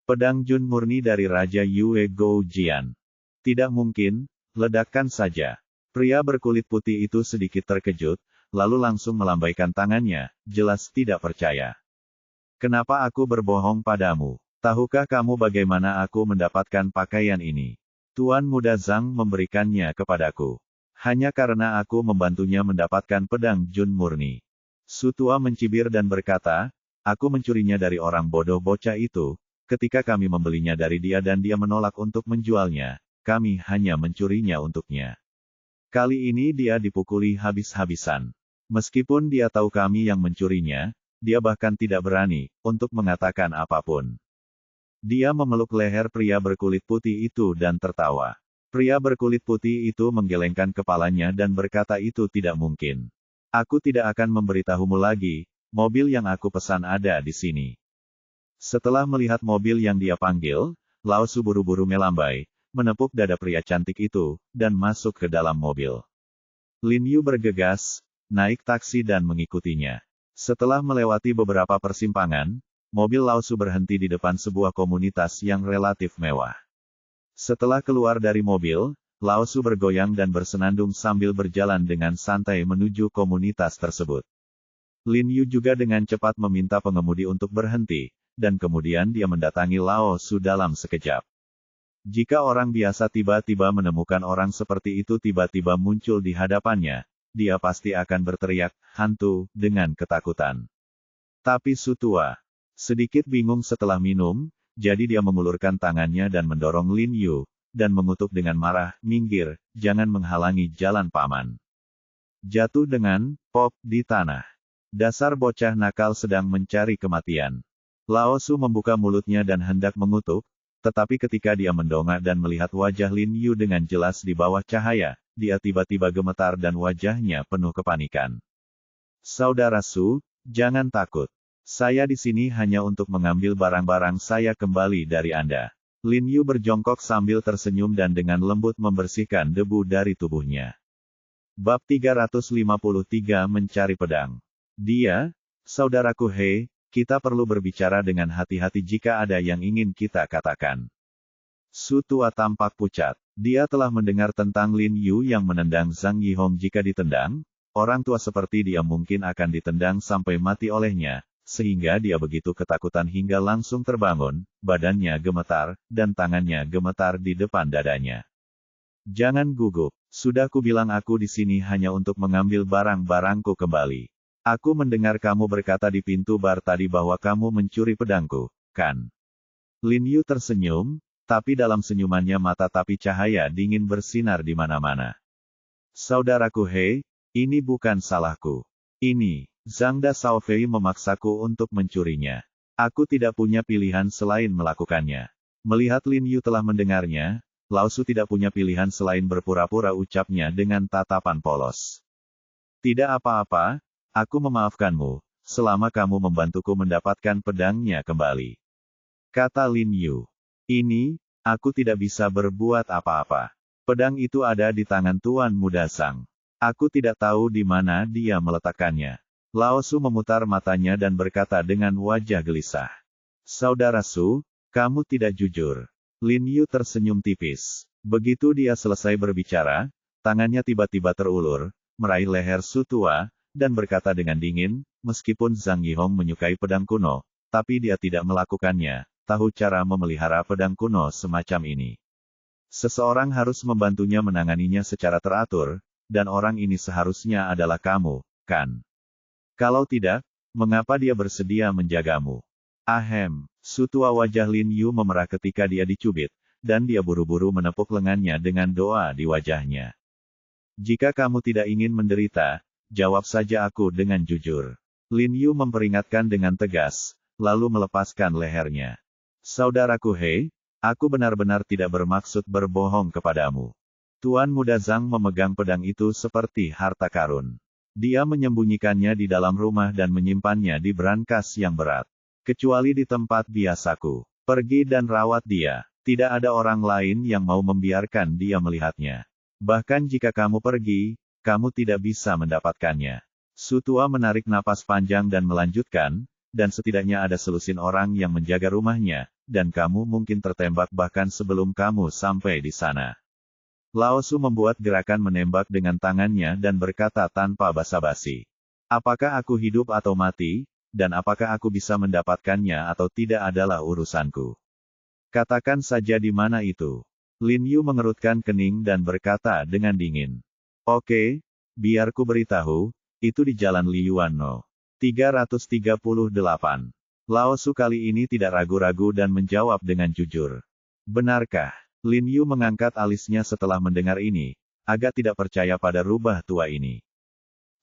Pedang Jun murni dari Raja Yue Goujian. Tidak mungkin, ledakkan saja." Pria berkulit putih itu sedikit terkejut, lalu langsung melambaikan tangannya, jelas tidak percaya. "Kenapa aku berbohong padamu? Tahukah kamu bagaimana aku mendapatkan pakaian ini? Tuan Muda Zhang memberikannya kepadaku. Hanya karena aku membantunya mendapatkan pedang Jun murni." Su tua mencibir dan berkata, "Aku mencurinya dari orang bodoh bocah itu, ketika kami membelinya dari dia dan dia menolak untuk menjualnya, kami hanya mencurinya untuknya. Kali ini dia dipukuli habis-habisan. Meskipun dia tahu kami yang mencurinya, dia bahkan tidak berani untuk mengatakan apapun." Dia memeluk leher pria berkulit putih itu dan tertawa. Pria berkulit putih itu menggelengkan kepalanya dan berkata, "Itu tidak mungkin. Aku tidak akan memberitahumu lagi, mobil yang aku pesan ada di sini." Setelah melihat mobil yang dia panggil, Lao Su buru-buru melambai, menepuk dada pria cantik itu, dan masuk ke dalam mobil. Lin Yu bergegas, naik taksi dan mengikutinya. Setelah melewati beberapa persimpangan, mobil Lao Su berhenti di depan sebuah komunitas yang relatif mewah. Setelah keluar dari mobil, Lao Su bergoyang dan bersenandung sambil berjalan dengan santai menuju komunitas tersebut. Lin Yu juga dengan cepat meminta pengemudi untuk berhenti, dan kemudian dia mendatangi Lao Su dalam sekejap. Jika orang biasa tiba-tiba menemukan orang seperti itu tiba-tiba muncul di hadapannya, dia pasti akan berteriak, "Hantu," dengan ketakutan. Tapi Su tua sedikit bingung setelah minum, jadi dia mengulurkan tangannya dan mendorong Lin Yu, dan mengutuk dengan marah, "Minggir, jangan menghalangi jalan paman." Jatuh dengan pop di tanah. Dasar bocah nakal sedang mencari kematian. Lao Su membuka mulutnya dan hendak mengutuk, tetapi ketika dia mendongak dan melihat wajah Lin Yu dengan jelas di bawah cahaya, dia tiba-tiba gemetar dan wajahnya penuh kepanikan. "Saudara Su, jangan takut. Saya di sini hanya untuk mengambil barang-barang saya kembali dari Anda." Lin Yu berjongkok sambil tersenyum dan dengan lembut membersihkan debu dari tubuhnya. Bab 353 Mencari Pedang. "Dia, saudaraku Hei, kita perlu berbicara dengan hati-hati jika ada yang ingin kita katakan." Su tua tampak pucat. Dia telah mendengar tentang Lin Yu yang menendang Zhang Yihong. Jika ditendang, orang tua seperti dia mungkin akan ditendang sampai mati olehnya, sehingga dia begitu ketakutan hingga langsung terbangun, badannya gemetar, dan tangannya gemetar di depan dadanya. "Jangan gugup. Sudah kubilang aku di sini hanya untuk mengambil barang-barangku kembali. Aku mendengar kamu berkata di pintu bar tadi bahwa kamu mencuri pedangku, kan?" Lin Yu tersenyum, tapi dalam senyumannya mata tapi cahaya dingin bersinar di mana-mana. "Saudaraku Hei, ini bukan salahku. Ini, Zhang Da Shaofei memaksaku untuk mencurinya. Aku tidak punya pilihan selain melakukannya." Melihat Lin Yu telah mendengarnya, Lao Su tidak punya pilihan selain berpura-pura, ucapnya dengan tatapan polos. "Tidak apa-apa. Aku memaafkanmu, selama kamu membantuku mendapatkan pedangnya kembali," kata Lin Yu. "Ini Aku tidak bisa berbuat apa-apa. Pedang itu ada di tangan Tuan Muda Zhang. Aku tidak tahu di mana dia meletakkannya. Lao Su memutar matanya dan berkata dengan wajah gelisah. Saudara Su, kamu tidak jujur. Lin Yu tersenyum tipis. Begitu dia selesai berbicara, tangannya tiba-tiba terulur, meraih leher Su tua, dan berkata dengan dingin, meskipun Zhang Yihong menyukai pedang kuno, tapi dia tidak melakukannya, tahu cara memelihara pedang kuno semacam ini. Seseorang harus membantunya menanganinya secara teratur, dan orang ini seharusnya adalah kamu, kan? Kalau tidak, mengapa dia bersedia menjagamu? Ahem, Su tua wajah Lin Yu memerah ketika dia dicubit, dan dia buru-buru menepuk lengannya dengan doa di wajahnya. Jika kamu tidak ingin menderita, jawab saja aku dengan jujur. Lin Yu memperingatkan dengan tegas, lalu melepaskan lehernya. Saudaraku Hei, aku benar-benar tidak bermaksud berbohong kepadamu. Tuan Muda Zhang memegang pedang itu seperti harta karun. Dia menyembunyikannya di dalam rumah dan menyimpannya di brankas yang berat. Kecuali di tempat biasaku. Pergi dan rawat dia. Tidak ada orang lain yang mau membiarkan dia melihatnya. Bahkan jika kamu pergi, kamu tidak bisa mendapatkannya. Su tua menarik napas panjang dan melanjutkan, dan setidaknya ada selusin orang yang menjaga rumahnya, dan kamu mungkin tertembak bahkan sebelum kamu sampai di sana. Lao Su membuat gerakan menembak dengan tangannya dan berkata tanpa basa-basi. Apakah aku hidup atau mati, dan apakah aku bisa mendapatkannya atau tidak adalah urusanku. Katakan saja di mana itu. Lin Yu mengerutkan kening dan berkata dengan dingin. Oke, biar ku beritahu, itu di Jalan Liyuan No. 338. Lao Su kali ini tidak ragu-ragu dan menjawab dengan jujur. Benarkah? Lin Yu mengangkat alisnya setelah mendengar ini, agak tidak percaya pada rubah tua ini.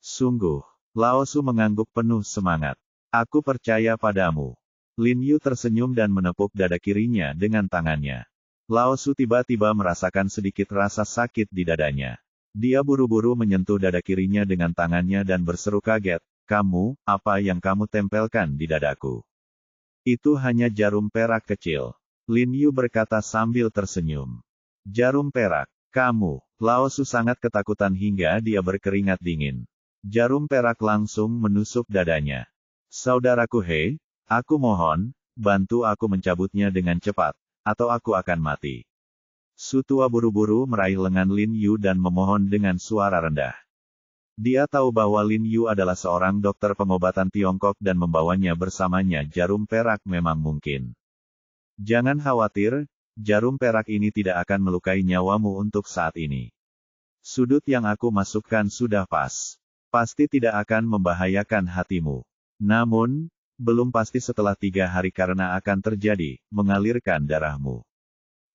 Sungguh, Lao Su mengangguk penuh semangat. Aku percaya padamu. Lin Yu tersenyum dan menepuk dada kirinya dengan tangannya. Lao Su tiba-tiba merasakan sedikit rasa sakit di dadanya. Dia buru-buru menyentuh dada kirinya dengan tangannya dan berseru kaget, kamu, apa yang kamu tempelkan di dadaku? Itu hanya jarum perak kecil. Lin Yu berkata sambil tersenyum. Jarum perak, kamu. Lao Su sangat ketakutan hingga dia berkeringat dingin. Jarum perak langsung menusuk dadanya. Saudaraku Hei, aku mohon, bantu aku mencabutnya dengan cepat, atau aku akan mati. Su tua buru-buru meraih lengan Lin Yu dan memohon dengan suara rendah. Dia tahu bahwa Lin Yu adalah seorang dokter pengobatan Tiongkok dan membawanya bersamanya jarum perak memang mungkin. Jangan khawatir, jarum perak ini tidak akan melukai nyawamu untuk saat ini. Sudut yang aku masukkan sudah pas. Pasti tidak akan membahayakan hatimu. Namun, belum pasti setelah 3 hari karena akan terjadi, mengalirkan darahmu.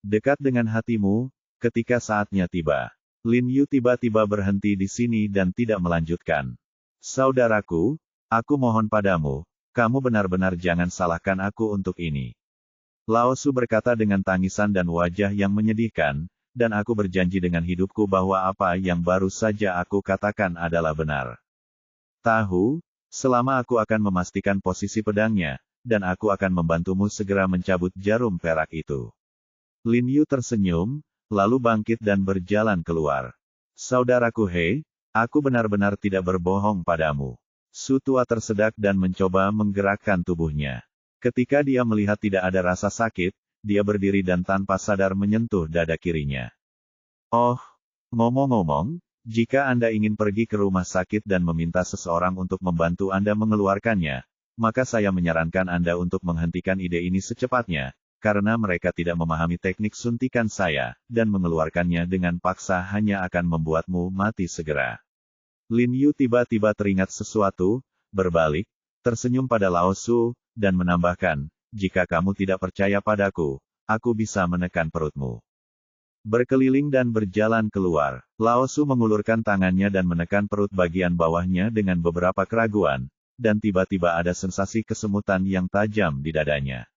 Dekat dengan hatimu, ketika saatnya tiba. Lin Yu tiba-tiba berhenti di sini dan tidak melanjutkan. Saudaraku, aku mohon padamu, kamu benar-benar jangan salahkan aku untuk ini. Lao Su berkata dengan tangisan dan wajah yang menyedihkan, dan aku berjanji dengan hidupku bahwa apa yang baru saja aku katakan adalah benar. Tahu, selama aku akan memastikan posisi pedangnya, dan aku akan membantumu segera mencabut jarum perak itu. Lin Yu tersenyum, lalu bangkit dan berjalan keluar. Saudaraku Hei, aku benar-benar tidak berbohong padamu. Su tua tersedak dan mencoba menggerakkan tubuhnya. Ketika dia melihat tidak ada rasa sakit, dia berdiri dan tanpa sadar menyentuh dada kirinya. Oh, ngomong-ngomong, jika Anda ingin pergi ke rumah sakit dan meminta seseorang untuk membantu Anda mengeluarkannya, maka saya menyarankan Anda untuk menghentikan ide ini secepatnya, karena mereka tidak memahami teknik suntikan saya, dan mengeluarkannya dengan paksa hanya akan membuatmu mati segera. Lin Yu tiba-tiba teringat sesuatu, berbalik, tersenyum pada Lao Su, dan menambahkan, jika kamu tidak percaya padaku, aku bisa menekan perutmu. Berkeliling dan berjalan keluar, Lao Su mengulurkan tangannya dan menekan perut bagian bawahnya dengan beberapa keraguan, dan tiba-tiba ada sensasi kesemutan yang tajam di dadanya.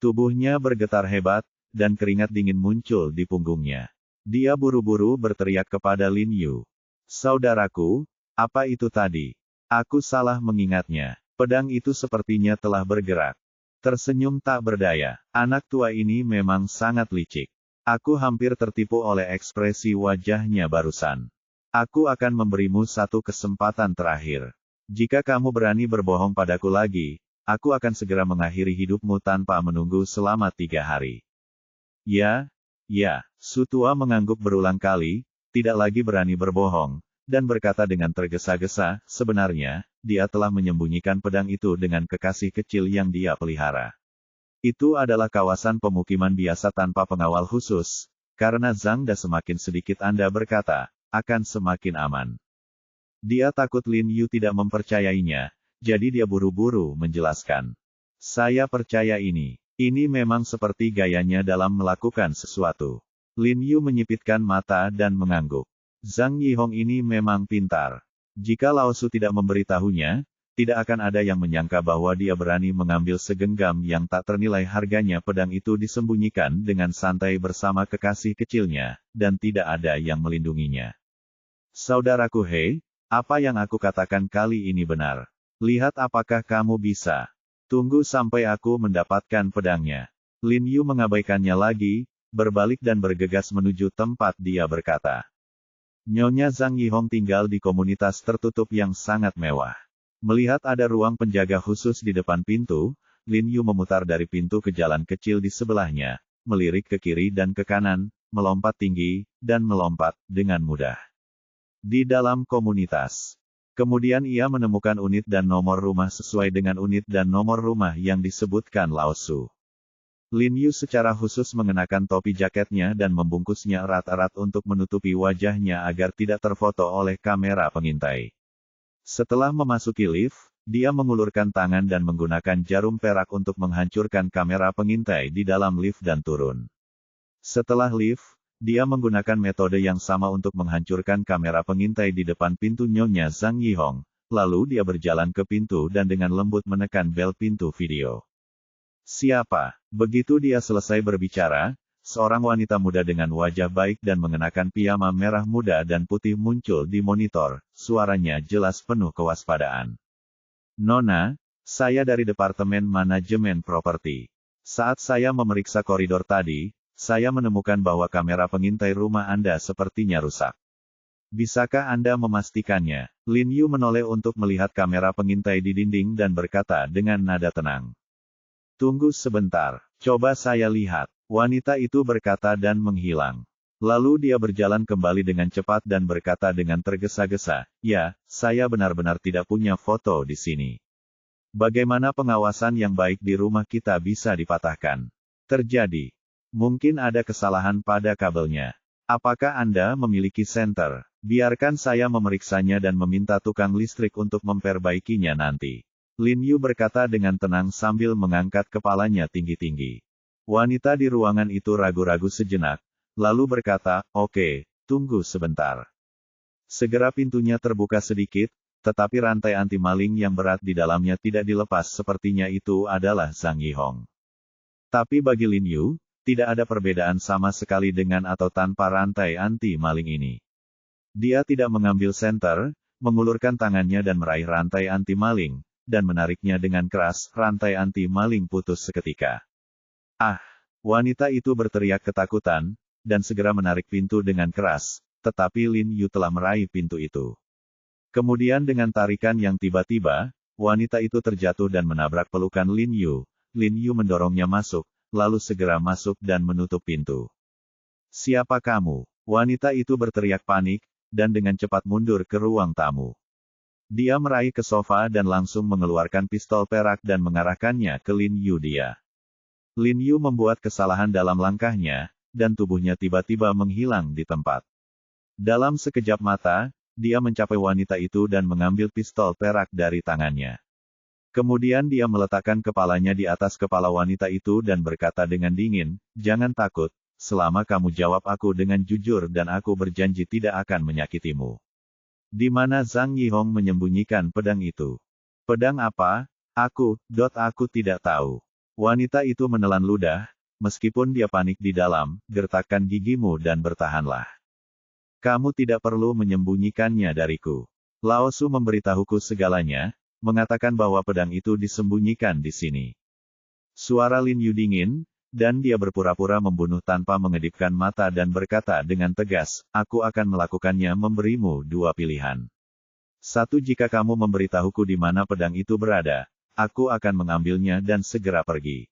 Tubuhnya bergetar hebat, dan keringat dingin muncul di punggungnya. Dia buru-buru berteriak kepada Lin Yu. Saudaraku, apa itu tadi? Aku salah mengingatnya. Pedang itu sepertinya telah bergerak. Tersenyum tak berdaya. Anak tua ini memang sangat licik. Aku hampir tertipu oleh ekspresi wajahnya barusan. Aku akan memberimu satu kesempatan terakhir. Jika kamu berani berbohong padaku lagi, aku akan segera mengakhiri hidupmu tanpa menunggu selama 3 hari. Ya, Su Tua mengangguk berulang kali, tidak lagi berani berbohong, dan berkata dengan tergesa-gesa, sebenarnya, dia telah menyembunyikan pedang itu dengan kekasih kecil yang dia pelihara. Itu adalah kawasan pemukiman biasa tanpa pengawal khusus, karena Zhang Da semakin sedikit Anda berkata, akan semakin aman. Dia takut Lin Yu tidak mempercayainya, jadi dia buru-buru menjelaskan. Saya percaya ini. Ini memang seperti gayanya dalam melakukan sesuatu. Lin Yu menyipitkan mata dan mengangguk. Zhang Yihong ini memang pintar. Jika Lao Su tidak memberitahunya, tidak akan ada yang menyangka bahwa dia berani mengambil segenggam yang tak ternilai harganya. Pedang itu disembunyikan dengan santai bersama kekasih kecilnya, dan tidak ada yang melindunginya. Saudaraku Hei, apa yang aku katakan kali ini benar. Lihat apakah kamu bisa. Tunggu sampai aku mendapatkan pedangnya. Lin Yu mengabaikannya lagi, berbalik dan bergegas menuju tempat dia berkata. Nyonya Zhang Yihong tinggal di komunitas tertutup yang sangat mewah. Melihat ada ruang penjaga khusus di depan pintu, Lin Yu memutar dari pintu ke jalan kecil di sebelahnya, melirik ke kiri dan ke kanan, melompat tinggi, dan melompat dengan mudah. Di dalam komunitas. Kemudian ia menemukan unit dan nomor rumah sesuai dengan unit dan nomor rumah yang disebutkan Lao Su. Lin Yu secara khusus mengenakan topi jaketnya dan membungkusnya erat-erat untuk menutupi wajahnya agar tidak terfoto oleh kamera pengintai. Setelah memasuki lift, dia mengulurkan tangan dan menggunakan jarum perak untuk menghancurkan kamera pengintai di dalam lift dan turun. Setelah lift, dia menggunakan metode yang sama untuk menghancurkan kamera pengintai di depan pintu Nyonya Zhang Yihong, lalu dia berjalan ke pintu dan dengan lembut menekan bel pintu video. Siapa? Begitu dia selesai berbicara, seorang wanita muda dengan wajah baik dan mengenakan piyama merah muda dan putih muncul di monitor, suaranya jelas penuh kewaspadaan. Nona, saya dari Departemen Manajemen Properti. Saat saya memeriksa koridor tadi, saya menemukan bahwa kamera pengintai rumah Anda sepertinya rusak. Bisakah Anda memastikannya? Lin Yu menoleh untuk melihat kamera pengintai di dinding dan berkata dengan nada tenang. Tunggu sebentar, coba saya lihat. Wanita itu berkata dan menghilang. Lalu dia berjalan kembali dengan cepat dan berkata dengan tergesa-gesa, ya, saya benar-benar tidak punya foto di sini. Bagaimana pengawasan yang baik di rumah kita bisa dipatahkan? Terjadi. Mungkin ada kesalahan pada kabelnya. Apakah Anda memiliki senter? Biarkan saya memeriksanya dan meminta tukang listrik untuk memperbaikinya nanti. Lin Yu berkata dengan tenang sambil mengangkat kepalanya tinggi-tinggi. Wanita di ruangan itu ragu-ragu sejenak, lalu berkata, oke, tunggu sebentar. Segera pintunya terbuka sedikit, tetapi rantai anti-maling yang berat di dalamnya tidak dilepas sepertinya itu adalah Zhang Yihong. Tapi bagi Lin Yu, tidak ada perbedaan sama sekali dengan atau tanpa rantai anti-maling ini. Dia tidak mengambil senter, mengulurkan tangannya dan meraih rantai anti-maling, dan menariknya dengan keras, rantai anti-maling putus seketika. Ah! Wanita itu berteriak ketakutan, dan segera menarik pintu dengan keras, tetapi Lin Yu telah meraih pintu itu. Kemudian dengan tarikan yang tiba-tiba, wanita itu terjatuh dan menabrak pelukan Lin Yu. Lin Yu mendorongnya masuk, lalu segera masuk dan menutup pintu. Siapa kamu? Wanita itu berteriak panik, dan dengan cepat mundur ke ruang tamu. Dia meraih ke sofa dan langsung mengeluarkan pistol perak dan mengarahkannya ke Lin Yu dia. Lin Yu membuat kesalahan dalam langkahnya, dan tubuhnya tiba-tiba menghilang di tempat. Dalam sekejap mata, dia mencapai wanita itu dan mengambil pistol perak dari tangannya. Kemudian dia meletakkan kepalanya di atas kepala wanita itu dan berkata dengan dingin, jangan takut, selama kamu jawab aku dengan jujur dan aku berjanji tidak akan menyakitimu. Di mana Zhang Yihong menyembunyikan pedang itu? Pedang apa? Aku tidak tahu. Wanita itu menelan ludah, meskipun dia panik di dalam, gertakkan gigimu dan bertahanlah. Kamu tidak perlu menyembunyikannya dariku. Lao Su memberitahuku segalanya, mengatakan bahwa pedang itu disembunyikan di sini. Suara Lin Yu dingin, dan dia berpura-pura membunuh tanpa mengedipkan mata dan berkata dengan tegas, aku akan melakukannya memberimu dua pilihan. Satu, jika kamu memberitahuku di mana pedang itu berada, aku akan mengambilnya dan segera pergi.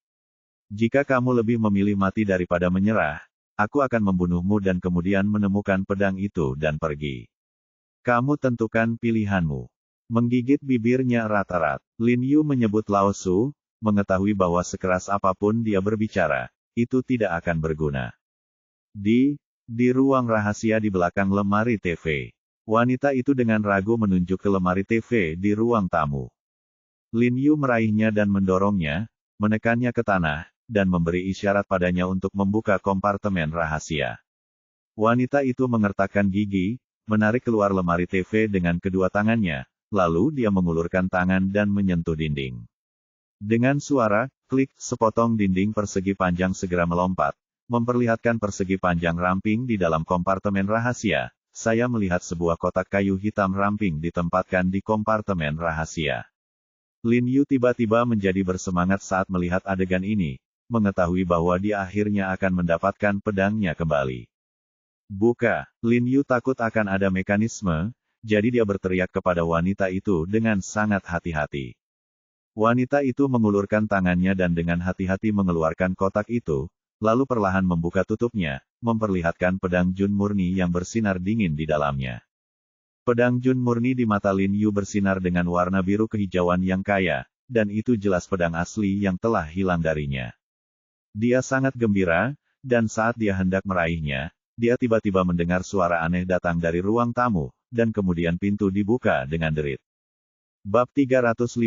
Jika kamu lebih memilih mati daripada menyerah, aku akan membunuhmu dan kemudian menemukan pedang itu dan pergi. Kamu tentukan pilihanmu. Menggigit bibirnya rata-rat, Lin Yu menyebut Lao Su, mengetahui bahwa sekeras apapun dia berbicara, itu tidak akan berguna. Di ruang rahasia di belakang lemari TV. Wanita itu dengan ragu menunjuk ke lemari TV di ruang tamu. Lin Yu meraihnya dan mendorongnya, menekannya ke tanah, dan memberi isyarat padanya untuk membuka kompartemen rahasia. Wanita itu mengertakkan gigi, menarik keluar lemari TV dengan kedua tangannya, lalu dia mengulurkan tangan dan menyentuh dinding. Dengan suara, klik, sepotong dinding persegi panjang segera melompat, memperlihatkan persegi panjang ramping di dalam kompartemen rahasia. Saya melihat sebuah kotak kayu hitam ramping ditempatkan di kompartemen rahasia. Lin Yu tiba-tiba menjadi bersemangat saat melihat adegan ini, mengetahui bahwa dia akhirnya akan mendapatkan pedangnya kembali. Buka, Lin Yu takut akan ada mekanisme, jadi dia berteriak kepada wanita itu dengan sangat hati-hati. Wanita itu mengulurkan tangannya dan dengan hati-hati mengeluarkan kotak itu, lalu perlahan membuka tutupnya, memperlihatkan pedang Jun murni yang bersinar dingin di dalamnya. Pedang Jun murni di mata Lin Yu bersinar dengan warna biru kehijauan yang kaya, dan itu jelas pedang asli yang telah hilang darinya. Dia sangat gembira, dan saat dia hendak meraihnya, dia tiba-tiba mendengar suara aneh datang dari ruang tamu, dan kemudian pintu dibuka dengan derit. Bab 354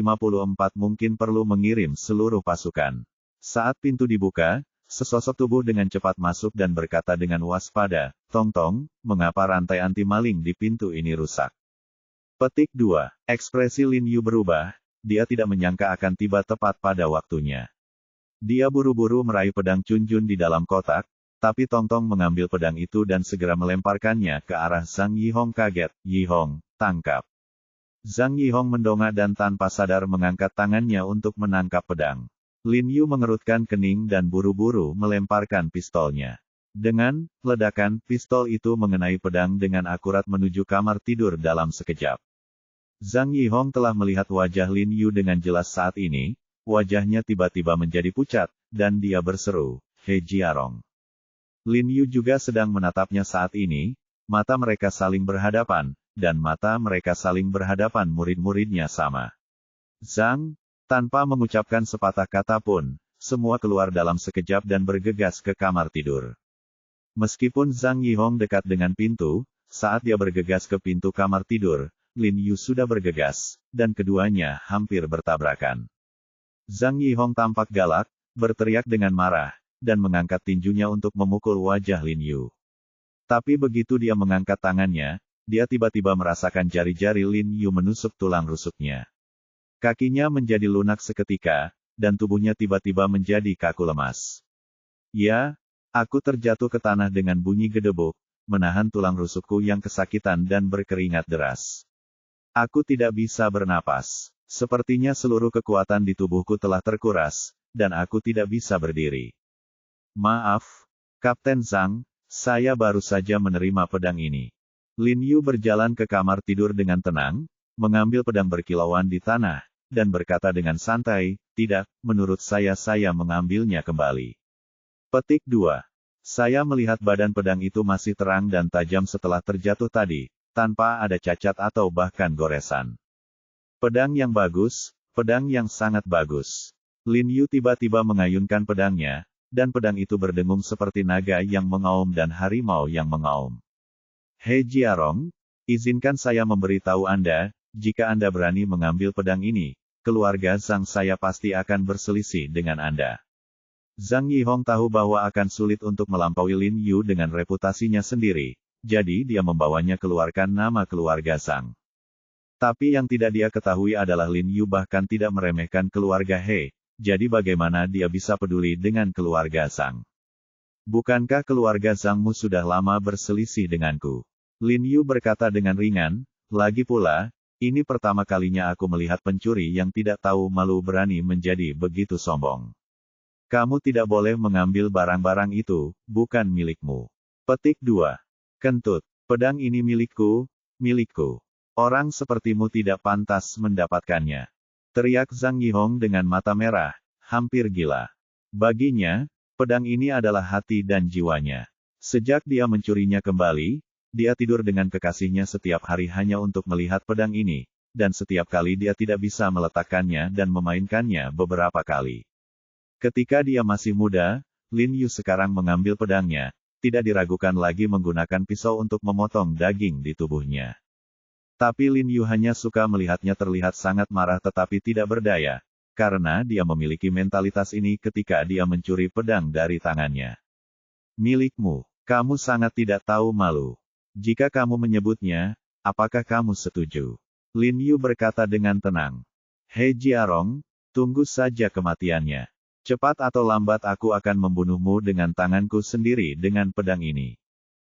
mungkin perlu mengirim seluruh pasukan. Saat pintu dibuka, sesosok tubuh dengan cepat masuk dan berkata dengan waspada, Tong Tong, mengapa rantai anti-maling di pintu ini rusak? Petik 2. Ekspresi Lin Yu berubah, dia tidak menyangka akan tiba tepat pada waktunya. Dia buru-buru meraih pedang Chun Jun di dalam kotak, tapi Tong Tong mengambil pedang itu dan segera melemparkannya ke arah Zhang Yihong. Kaget, Yihong, tangkap. Zhang Yihong mendongak dan tanpa sadar mengangkat tangannya untuk menangkap pedang. Lin Yu mengerutkan kening dan buru-buru melemparkan pistolnya. Dengan ledakan, pistol itu mengenai pedang dengan akurat menuju kamar tidur dalam sekejap. Zhang Yihong telah melihat wajah Lin Yu dengan jelas saat ini, wajahnya tiba-tiba menjadi pucat, dan dia berseru, He Jiarong. Lin Yu juga sedang menatapnya saat ini, mata mereka saling berhadapan, dan mata mereka saling berhadapan murid-muridnya sama. Zhang, tanpa mengucapkan sepatah kata pun, semua keluar dalam sekejap dan bergegas ke kamar tidur. Meskipun Zhang Yihong dekat dengan pintu, saat dia bergegas ke pintu kamar tidur, Lin Yu sudah bergegas, dan keduanya hampir bertabrakan. Zhang Yihong tampak galak, berteriak dengan marah, dan mengangkat tinjunya untuk memukul wajah Lin Yu. Tapi begitu dia mengangkat tangannya, dia tiba-tiba merasakan jari-jari Lin Yu menusuk tulang rusuknya. Kakinya menjadi lunak seketika, dan tubuhnya tiba-tiba menjadi kaku lemas. Ya, aku terjatuh ke tanah dengan bunyi gedebuk, menahan tulang rusukku yang kesakitan dan berkeringat deras. Aku tidak bisa bernapas. Sepertinya seluruh kekuatan di tubuhku telah terkuras, dan aku tidak bisa berdiri. Maaf, Kapten Zhang, saya baru saja menerima pedang ini. Lin Yu berjalan ke kamar tidur dengan tenang, mengambil pedang berkilauan di tanah, dan berkata dengan santai, tidak, menurut saya mengambilnya kembali. Petik 2. Saya melihat badan pedang itu masih terang dan tajam setelah terjatuh tadi, tanpa ada cacat atau bahkan goresan. Pedang yang bagus, pedang yang sangat bagus. Lin Yu tiba-tiba mengayunkan pedangnya, dan pedang itu berdengung seperti naga yang mengaum dan harimau yang mengaum. He Jiarong, izinkan saya memberitahu Anda, jika Anda berani mengambil pedang ini, keluarga Zhang saya pasti akan berselisih dengan Anda. Zhang Yihong tahu bahwa akan sulit untuk melampaui Lin Yu dengan reputasinya sendiri, jadi dia membawanya keluarkan nama keluarga Zhang. Tapi yang tidak dia ketahui adalah Lin Yu bahkan tidak meremehkan keluarga He, jadi bagaimana dia bisa peduli dengan keluarga Zhang? Bukankah keluarga Zhangmu sudah lama berselisih denganku? Lin Yu berkata dengan ringan, lagi pula, ini pertama kalinya aku melihat pencuri yang tidak tahu malu berani menjadi begitu sombong. Kamu tidak boleh mengambil barang-barang itu, bukan milikmu. Petik 2. Kentut. Pedang ini milikku, milikku. Orang sepertimu tidak pantas mendapatkannya. Teriak Zhang Yihong dengan mata merah, hampir gila. Baginya, pedang ini adalah hati dan jiwanya. Sejak dia mencurinya kembali, dia tidur dengan kekasihnya setiap hari hanya untuk melihat pedang ini, dan setiap kali dia tidak bisa meletakkannya dan memainkannya beberapa kali. Ketika dia masih muda, Lin Yu sekarang mengambil pedangnya, tidak diragukan lagi menggunakan pisau untuk memotong daging di tubuhnya. Tapi Lin Yu hanya suka melihatnya terlihat sangat marah tetapi tidak berdaya, karena dia memiliki mentalitas ini ketika dia mencuri pedang dari tangannya. Milikmu, kamu sangat tidak tahu malu. Jika kamu menyebutnya, apakah kamu setuju? Lin Yu berkata dengan tenang. He Jiarong, tunggu saja kematiannya. Cepat atau lambat aku akan membunuhmu dengan tanganku sendiri dengan pedang ini.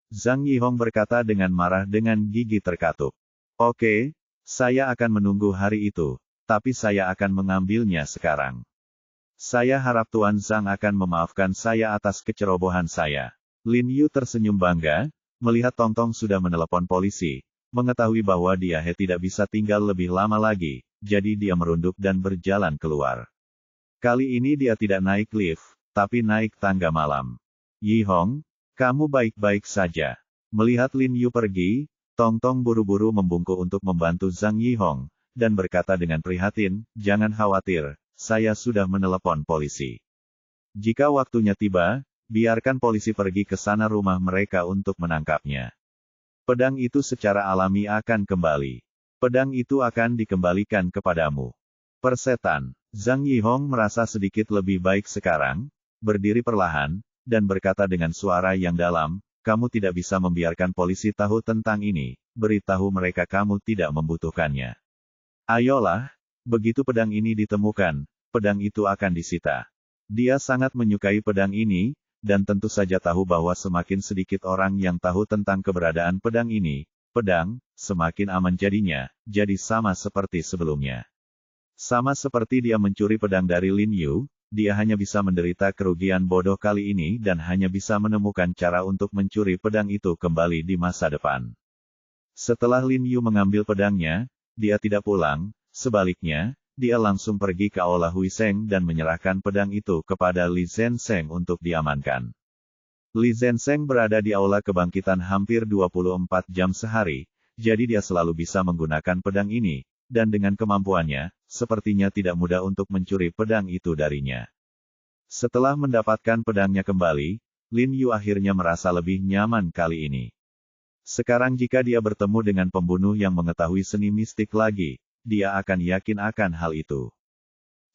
Zhang Yihong berkata dengan marah dengan gigi terkatup. Oke, saya akan menunggu hari itu, tapi saya akan mengambilnya sekarang. Saya harap Tuan Zhang akan memaafkan saya atas kecerobohan saya. Lin Yu tersenyum bangga, melihat Tong Tong sudah menelepon polisi, mengetahui bahwa dia tidak bisa tinggal lebih lama lagi, jadi dia merunduk dan berjalan keluar. Kali ini dia tidak naik lift, tapi naik tangga malam. Yihong, kamu baik-baik saja. Melihat Lin Yu pergi, Tong Tong buru-buru membungkuk untuk membantu Zhang Yihong, dan berkata dengan prihatin, jangan khawatir, saya sudah menelepon polisi. Jika waktunya tiba, biarkan polisi pergi ke sana rumah mereka untuk menangkapnya. Pedang itu secara alami akan kembali. Pedang itu akan dikembalikan kepadamu. Persetan. Zhang Yihong merasa sedikit lebih baik sekarang, berdiri perlahan, dan berkata dengan suara yang dalam, kamu tidak bisa membiarkan polisi tahu tentang ini, beritahu mereka kamu tidak membutuhkannya. Ayolah, begitu pedang ini ditemukan, pedang itu akan disita. Dia sangat menyukai pedang ini, dan tentu saja tahu bahwa semakin sedikit orang yang tahu tentang keberadaan pedang ini, semakin aman jadinya, jadi sama seperti sebelumnya. Sama seperti dia mencuri pedang dari Lin Yu, dia hanya bisa menderita kerugian bodoh kali ini dan hanya bisa menemukan cara untuk mencuri pedang itu kembali di masa depan. Setelah Lin Yu mengambil pedangnya, dia tidak pulang, sebaliknya, dia langsung pergi ke aula Huiseng dan menyerahkan pedang itu kepada Li Zhensheng untuk diamankan. Li Zhensheng berada di aula kebangkitan hampir 24 jam sehari, jadi dia selalu bisa menggunakan pedang ini. Dan dengan kemampuannya, sepertinya tidak mudah untuk mencuri pedang itu darinya. Setelah mendapatkan pedangnya kembali, Lin Yu akhirnya merasa lebih nyaman kali ini. Sekarang jika dia bertemu dengan pembunuh yang mengetahui seni mistik lagi, dia akan yakin akan hal itu.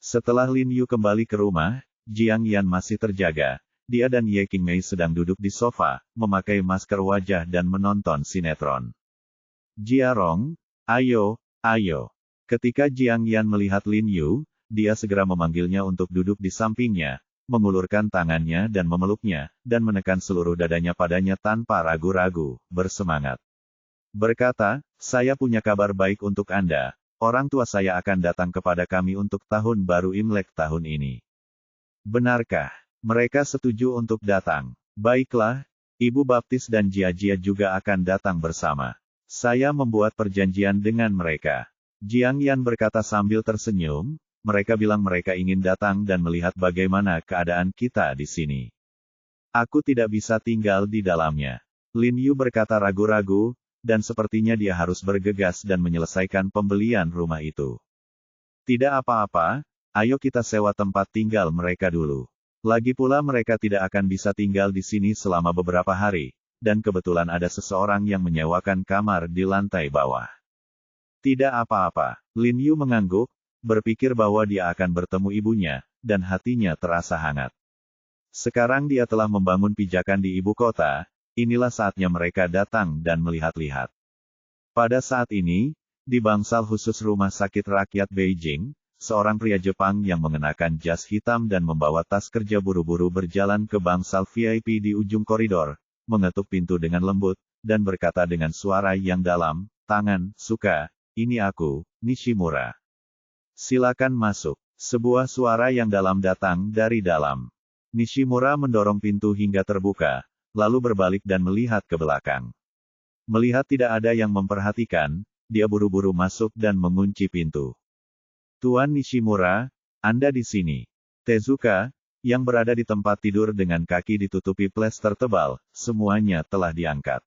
Setelah Lin Yu kembali ke rumah, Jiang Yan masih terjaga. Dia dan Ye Qingmei sedang duduk di sofa, memakai masker wajah dan menonton sinetron. Jiarong, ayo. Ayo. Ketika Jiang Yan melihat Lin Yu, dia segera memanggilnya untuk duduk di sampingnya, mengulurkan tangannya dan memeluknya, dan menekan seluruh dadanya padanya tanpa ragu-ragu, bersemangat. Berkata, saya punya kabar baik untuk Anda, orang tua saya akan datang kepada kami untuk tahun baru Imlek tahun ini. Benarkah? Mereka setuju untuk datang. Baiklah, Ibu Baptis dan Jia-Jia juga akan datang bersama. Saya membuat perjanjian dengan mereka. Jiang Yan berkata sambil tersenyum, mereka bilang mereka ingin datang dan melihat bagaimana keadaan kita di sini. Aku tidak bisa tinggal di dalamnya. Lin Yu berkata ragu-ragu, dan sepertinya dia harus bergegas dan menyelesaikan pembelian rumah itu. Tidak apa-apa, ayo kita sewa tempat tinggal mereka dulu. Lagi pula mereka tidak akan bisa tinggal di sini selama beberapa hari. Dan kebetulan ada seseorang yang menyewakan kamar di lantai bawah. Tidak apa-apa, Lin Yu mengangguk, berpikir bahwa dia akan bertemu ibunya, dan hatinya terasa hangat. Sekarang dia telah membangun pijakan di ibu kota, inilah saatnya mereka datang dan melihat-lihat. Pada saat ini, di bangsal khusus Rumah Sakit Rakyat Beijing, seorang pria Jepang yang mengenakan jas hitam dan membawa tas kerja buru-buru berjalan ke bangsal VIP di ujung koridor, mengetuk pintu dengan lembut, dan berkata dengan suara yang dalam, tangan, suka, ini aku, Nishimura. Silakan masuk. Sebuah suara yang dalam datang dari dalam. Nishimura mendorong pintu hingga terbuka, lalu berbalik dan melihat ke belakang. Melihat tidak ada yang memperhatikan, dia buru-buru masuk dan mengunci pintu. Tuan Nishimura, Anda di sini. Tezuka, yang berada di tempat tidur dengan kaki ditutupi plester tebal, semuanya telah diangkat.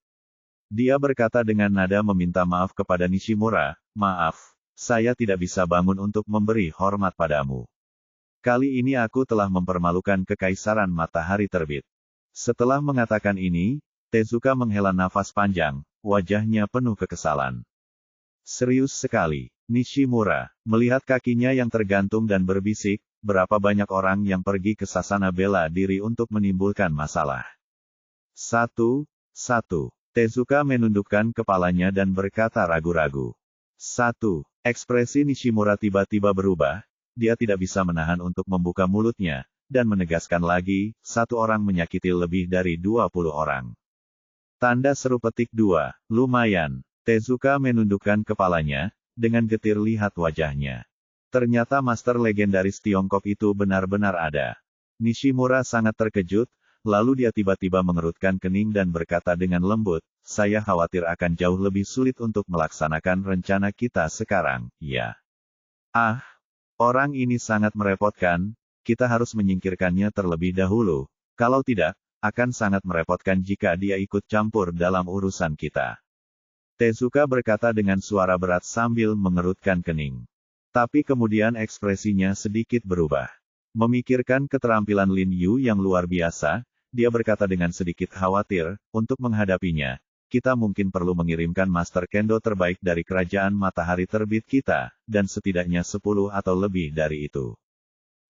Dia berkata dengan nada meminta maaf kepada Nishimura, "Maaf, saya tidak bisa bangun untuk memberi hormat padamu. Kali ini aku telah mempermalukan kekaisaran matahari terbit." Setelah mengatakan ini, Tezuka menghela nafas panjang, wajahnya penuh kekesalan. Serius sekali, Nishimura, melihat kakinya yang tergantung dan berbisik, berapa banyak orang yang pergi ke sasana bela diri untuk menimbulkan masalah. Satu. Tezuka menundukkan kepalanya dan berkata ragu-ragu. Ekspresi Nishimura tiba-tiba berubah. Dia tidak bisa menahan untuk membuka mulutnya, dan menegaskan lagi, satu orang menyakiti lebih dari 20 orang. Tanda seru petik 2, lumayan. Tezuka menundukkan kepalanya, dengan getir lihat wajahnya. Ternyata master legendaris Tiongkok itu benar-benar ada. Nishimura sangat terkejut, lalu dia tiba-tiba mengerutkan kening dan berkata dengan lembut, "Saya khawatir akan jauh lebih sulit untuk melaksanakan rencana kita sekarang, ya." Orang ini sangat merepotkan, kita harus menyingkirkannya terlebih dahulu, kalau tidak, akan sangat merepotkan jika dia ikut campur dalam urusan kita. Tezuka berkata dengan suara berat sambil mengerutkan kening. Tapi kemudian ekspresinya sedikit berubah. Memikirkan keterampilan Lin Yu yang luar biasa, dia berkata dengan sedikit khawatir, untuk menghadapinya, kita mungkin perlu mengirimkan Master Kendo terbaik dari kerajaan matahari terbit kita, dan setidaknya 10 atau lebih dari itu.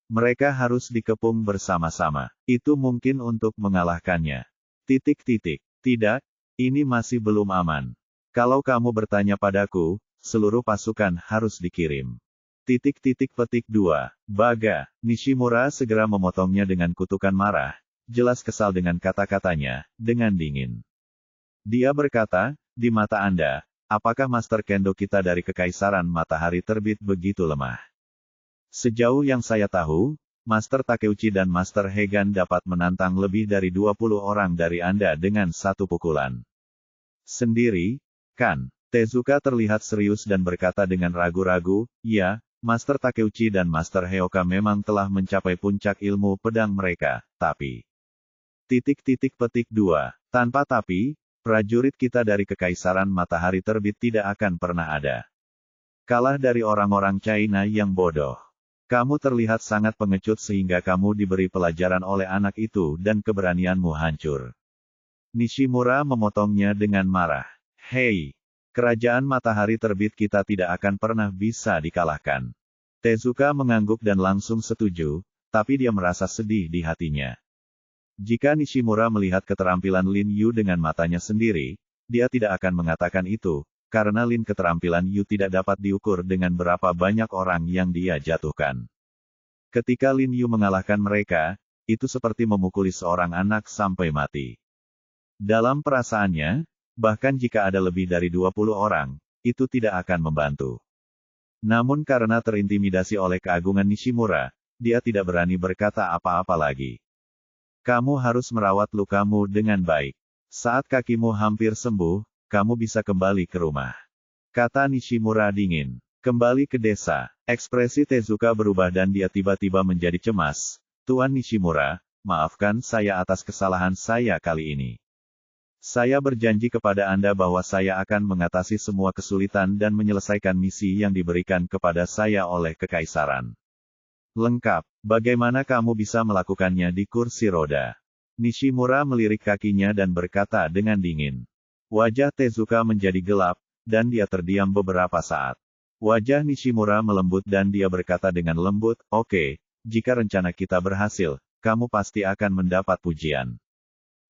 Mereka harus dikepung bersama-sama. Itu mungkin untuk mengalahkannya. Tidak, ini masih belum aman. Kalau kamu bertanya padaku, seluruh pasukan harus dikirim. Petik 2. Baga. Nishimura segera memotongnya dengan kutukan marah, jelas kesal dengan kata-katanya, dengan dingin. Dia berkata, di mata Anda, apakah Master Kendo kita dari Kekaisaran Matahari Terbit begitu lemah? Sejauh yang saya tahu, Master Takeuchi dan Master Hegan dapat menantang lebih dari 20 orang dari Anda dengan satu pukulan. Sendiri, kan? Tezuka terlihat serius dan berkata dengan ragu-ragu, "Ya, Master Takeuchi dan Master Heoka memang telah mencapai puncak ilmu pedang mereka, tapi..." Petik 2. Tanpa tapi, prajurit kita dari Kekaisaran Matahari Terbit tidak akan pernah ada. Kalah dari orang-orang China yang bodoh. Kamu terlihat sangat pengecut sehingga kamu diberi pelajaran oleh anak itu dan keberanianmu hancur. Nishimura memotongnya dengan marah. Hei! Kerajaan matahari terbit kita tidak akan pernah bisa dikalahkan. Tezuka mengangguk dan langsung setuju, tapi dia merasa sedih di hatinya. Jika Nishimura melihat keterampilan Lin Yu dengan matanya sendiri, dia tidak akan mengatakan itu, karena keterampilan Yu tidak dapat diukur dengan berapa banyak orang yang dia jatuhkan. Ketika Lin Yu mengalahkan mereka, itu seperti memukuli seorang anak sampai mati. Dalam perasaannya, bahkan jika ada lebih dari 20 orang, itu tidak akan membantu. Namun karena terintimidasi oleh keagungan Nishimura, dia tidak berani berkata apa-apa lagi. Kamu harus merawat lukamu dengan baik. Saat kakimu hampir sembuh, kamu bisa kembali ke rumah. Kata Nishimura dingin. Kembali ke desa. Ekspresi Tezuka berubah dan dia tiba-tiba menjadi cemas. Tuan Nishimura, maafkan saya atas kesalahan saya kali ini. Saya berjanji kepada Anda bahwa saya akan mengatasi semua kesulitan dan menyelesaikan misi yang diberikan kepada saya oleh Kekaisaran. Lengkap, bagaimana kamu bisa melakukannya di kursi roda? Nishimura melirik kakinya dan berkata dengan dingin. Wajah Tezuka menjadi gelap, dan dia terdiam beberapa saat. Wajah Nishimura melembut dan dia berkata dengan lembut, "Oke, jika rencana kita berhasil, kamu pasti akan mendapat pujian.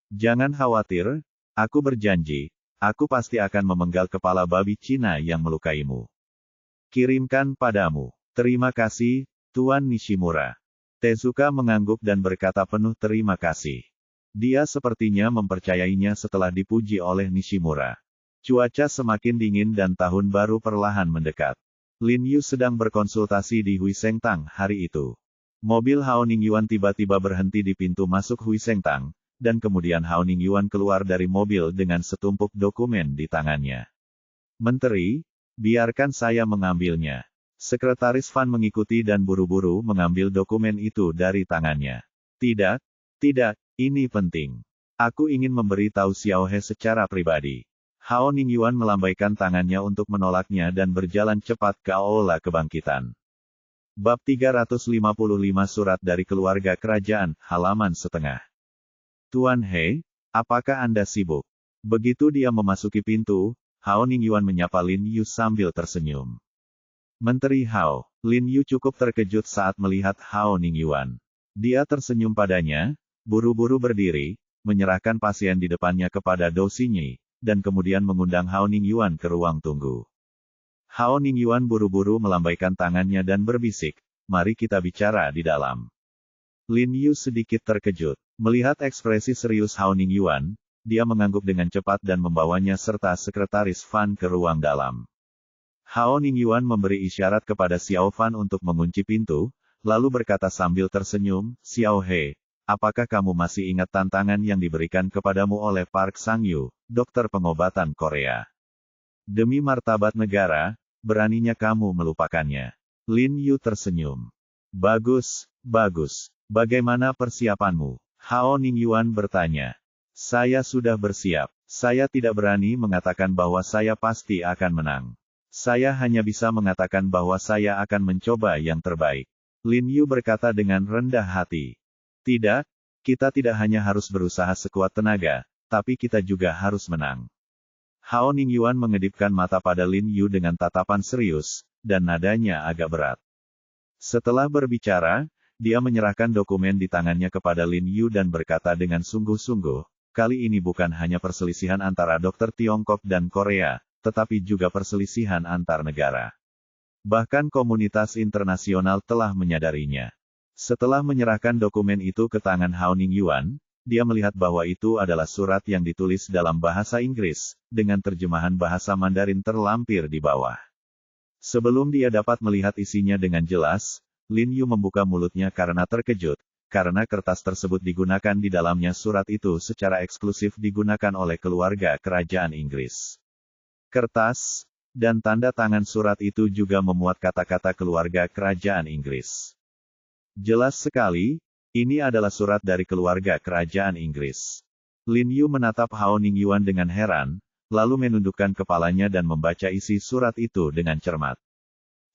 Jangan khawatir, aku berjanji, aku pasti akan memenggal kepala babi Cina yang melukaimu. Kirimkan padamu. Terima kasih, Tuan Nishimura." Tezuka mengangguk dan berkata penuh terima kasih. Dia sepertinya mempercayainya setelah dipuji oleh Nishimura. Cuaca semakin dingin dan tahun baru perlahan mendekat. Lin Yu sedang berkonsultasi di Huisengtang hari itu. Mobil Hao Ningyuan tiba-tiba berhenti di pintu masuk Huisengtang, dan kemudian Hao Ningyuan keluar dari mobil dengan setumpuk dokumen di tangannya. Menteri, biarkan saya mengambilnya. Sekretaris Fan mengikuti dan buru-buru mengambil dokumen itu dari tangannya. Tidak, ini penting. Aku ingin memberi tahu Xiao He secara pribadi. Hao Ningyuan melambaikan tangannya untuk menolaknya dan berjalan cepat ke Aula Kebangkitan. Bab 355 Surat dari Keluarga Kerajaan, halaman setengah. Tuan He, apakah Anda sibuk? Begitu dia memasuki pintu, Hao Ningyuan menyapa Lin Yu sambil tersenyum. Menteri Hao, Lin Yu cukup terkejut saat melihat Hao Ningyuan. Dia tersenyum padanya, buru-buru berdiri, menyerahkan pasien di depannya kepada Dou Xinyi, dan kemudian mengundang Hao Ningyuan ke ruang tunggu. Hao Ningyuan buru-buru melambaikan tangannya dan berbisik, mari kita bicara di dalam. Lin Yu sedikit terkejut. Melihat ekspresi serius Hao Ningyuan, dia mengangguk dengan cepat dan membawanya serta sekretaris Fan ke ruang dalam. Hao Ningyuan memberi isyarat kepada Xiao Fan untuk mengunci pintu, lalu berkata sambil tersenyum, Xiao He, apakah kamu masih ingat tantangan yang diberikan kepadamu oleh Park Sang-yu, dokter pengobatan Korea? Demi martabat negara, beraninya kamu melupakannya. Lin Yu tersenyum. Bagus. Bagaimana persiapanmu? Hao Ningyuan bertanya. Saya sudah bersiap. Saya tidak berani mengatakan bahwa saya pasti akan menang. Saya hanya bisa mengatakan bahwa saya akan mencoba yang terbaik. Lin Yu berkata dengan rendah hati. Tidak, kita tidak hanya harus berusaha sekuat tenaga, tapi kita juga harus menang. Hao Ningyuan mengedipkan mata pada Lin Yu dengan tatapan serius, dan nadanya agak berat. Setelah berbicara, dia menyerahkan dokumen di tangannya kepada Lin Yu dan berkata dengan sungguh-sungguh, kali ini bukan hanya perselisihan antara dokter Tiongkok dan Korea, tetapi juga perselisihan antar negara. Bahkan komunitas internasional telah menyadarinya. Setelah menyerahkan dokumen itu ke tangan Hao Ningyuan, dia melihat bahwa itu adalah surat yang ditulis dalam bahasa Inggris, dengan terjemahan bahasa Mandarin terlampir di bawah. Sebelum dia dapat melihat isinya dengan jelas, Lin Yu membuka mulutnya karena terkejut, karena kertas tersebut digunakan di dalamnya surat itu secara eksklusif digunakan oleh keluarga kerajaan Inggris. Kertas, dan tanda tangan surat itu juga memuat kata-kata keluarga kerajaan Inggris. Jelas sekali, ini adalah surat dari keluarga kerajaan Inggris. Lin Yu menatap Hao Ningyuan dengan heran, lalu menundukkan kepalanya dan membaca isi surat itu dengan cermat.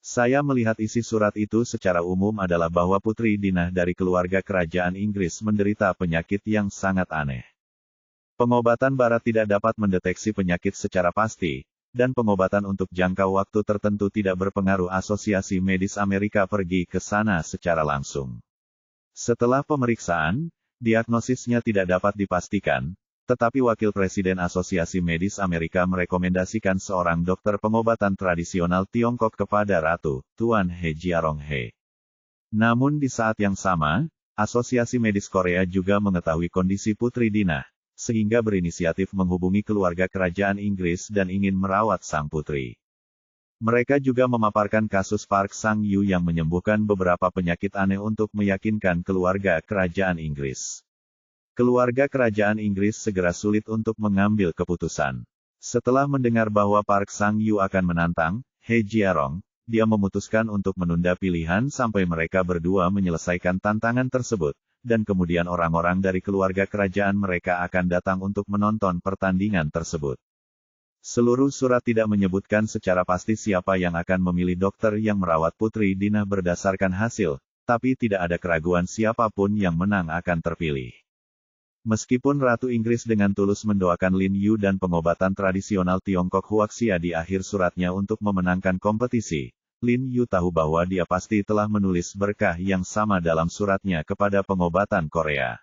Saya melihat isi surat itu secara umum adalah bahwa Putri Dinah dari keluarga kerajaan Inggris menderita penyakit yang sangat aneh. Pengobatan barat tidak dapat mendeteksi penyakit secara pasti, dan pengobatan untuk jangka waktu tertentu tidak berpengaruh. Asosiasi Medis Amerika pergi ke sana secara langsung. Setelah pemeriksaan, diagnosisnya tidak dapat dipastikan, tetapi Wakil Presiden Asosiasi Medis Amerika merekomendasikan seorang dokter pengobatan tradisional Tiongkok kepada Ratu, Tuan He Jiarong He. Namun di saat yang sama, Asosiasi Medis Korea juga mengetahui kondisi Putri Dinah, sehingga berinisiatif menghubungi keluarga kerajaan Inggris dan ingin merawat sang putri. Mereka juga memaparkan kasus Park Sang-yu yang menyembuhkan beberapa penyakit aneh untuk meyakinkan keluarga kerajaan Inggris. Keluarga kerajaan Inggris segera sulit untuk mengambil keputusan. Setelah mendengar bahwa Park Sang-yu akan menantang He Jiarong, dia memutuskan untuk menunda pilihan sampai mereka berdua menyelesaikan tantangan tersebut, dan kemudian orang-orang dari keluarga kerajaan mereka akan datang untuk menonton pertandingan tersebut. Seluruh surat tidak menyebutkan secara pasti siapa yang akan memilih dokter yang merawat Putri Dinah berdasarkan hasil, tapi tidak ada keraguan siapapun yang menang akan terpilih. Meskipun Ratu Inggris dengan tulus mendoakan Lin Yu dan pengobatan tradisional Tiongkok Huaxia di akhir suratnya untuk memenangkan kompetisi, Lin Yu tahu bahwa dia pasti telah menulis berkah yang sama dalam suratnya kepada pengobatan Korea.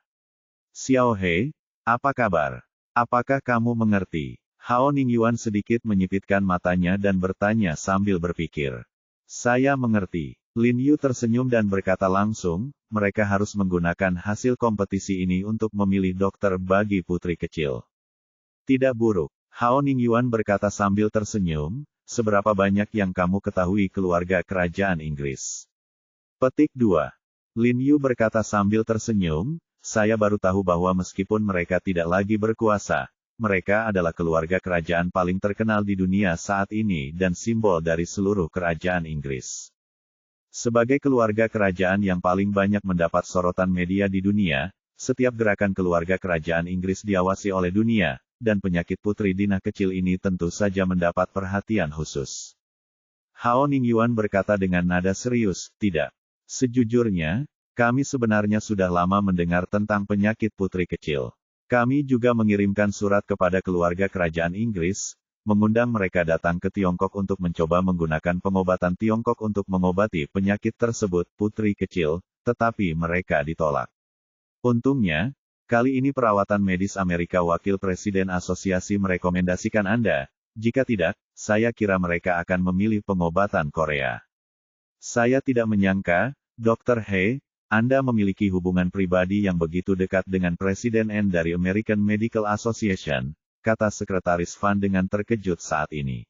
Xiao He, apa kabar? Apakah kamu mengerti? Hao Ningyuan sedikit menyipitkan matanya dan bertanya sambil berpikir. Saya mengerti. Lin Yu tersenyum dan berkata langsung, mereka harus menggunakan hasil kompetisi ini untuk memilih dokter bagi putri kecil. Tidak buruk. Hao Ningyuan berkata sambil tersenyum, seberapa banyak yang kamu ketahui keluarga kerajaan Inggris? Petik 2. Lin Yu berkata sambil tersenyum, saya baru tahu bahwa meskipun mereka tidak lagi berkuasa, mereka adalah keluarga kerajaan paling terkenal di dunia saat ini dan simbol dari seluruh kerajaan Inggris. Sebagai keluarga kerajaan yang paling banyak mendapat sorotan media di dunia, setiap gerakan keluarga kerajaan Inggris diawasi oleh dunia, dan penyakit putri Dina kecil ini tentu saja mendapat perhatian khusus. Hao Ningyuan berkata dengan nada serius, tidak. Sejujurnya, kami sebenarnya sudah lama mendengar tentang penyakit putri kecil. Kami juga mengirimkan surat kepada keluarga kerajaan Inggris, mengundang mereka datang ke Tiongkok untuk mencoba menggunakan pengobatan Tiongkok untuk mengobati penyakit tersebut, putri kecil, tetapi mereka ditolak. Untungnya, kali ini perawatan medis Amerika Wakil Presiden Asosiasi merekomendasikan Anda, jika tidak, saya kira mereka akan memilih pengobatan Korea. Saya tidak menyangka, Dr. He, Anda memiliki hubungan pribadi yang begitu dekat dengan Presiden N dari American Medical Association, kata Sekretaris Fan dengan terkejut saat ini.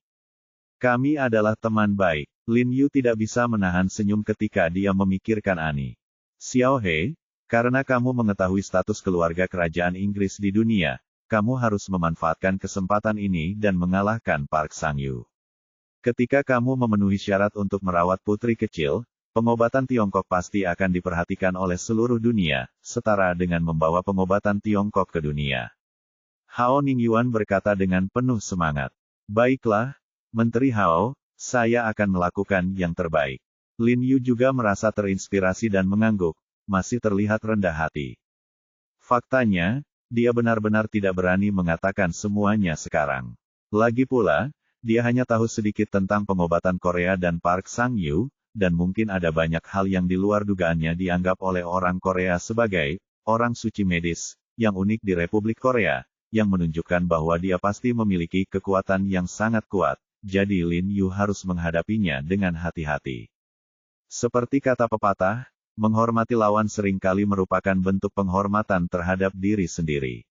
Kami adalah teman baik. Lin Yu tidak bisa menahan senyum ketika dia memikirkan Ani. Xiao He, karena kamu mengetahui status keluarga kerajaan Inggris di dunia, kamu harus memanfaatkan kesempatan ini dan mengalahkan Park Sang-yu. Ketika kamu memenuhi syarat untuk merawat putri kecil, pengobatan Tiongkok pasti akan diperhatikan oleh seluruh dunia, setara dengan membawa pengobatan Tiongkok ke dunia. Hao Ningyuan berkata dengan penuh semangat. Baiklah, Menteri Hao, saya akan melakukan yang terbaik. Lin Yu juga merasa terinspirasi dan mengangguk, masih terlihat rendah hati. Faktanya, dia benar-benar tidak berani mengatakan semuanya sekarang. Lagi pula, dia hanya tahu sedikit tentang pengobatan Korea dan Park Sang-yu, dan mungkin ada banyak hal yang di luar dugaannya dianggap oleh orang Korea sebagai orang suci medis, yang unik di Republik Korea, yang menunjukkan bahwa dia pasti memiliki kekuatan yang sangat kuat, jadi Lin Yu harus menghadapinya dengan hati-hati. Seperti kata pepatah, menghormati lawan seringkali merupakan bentuk penghormatan terhadap diri sendiri.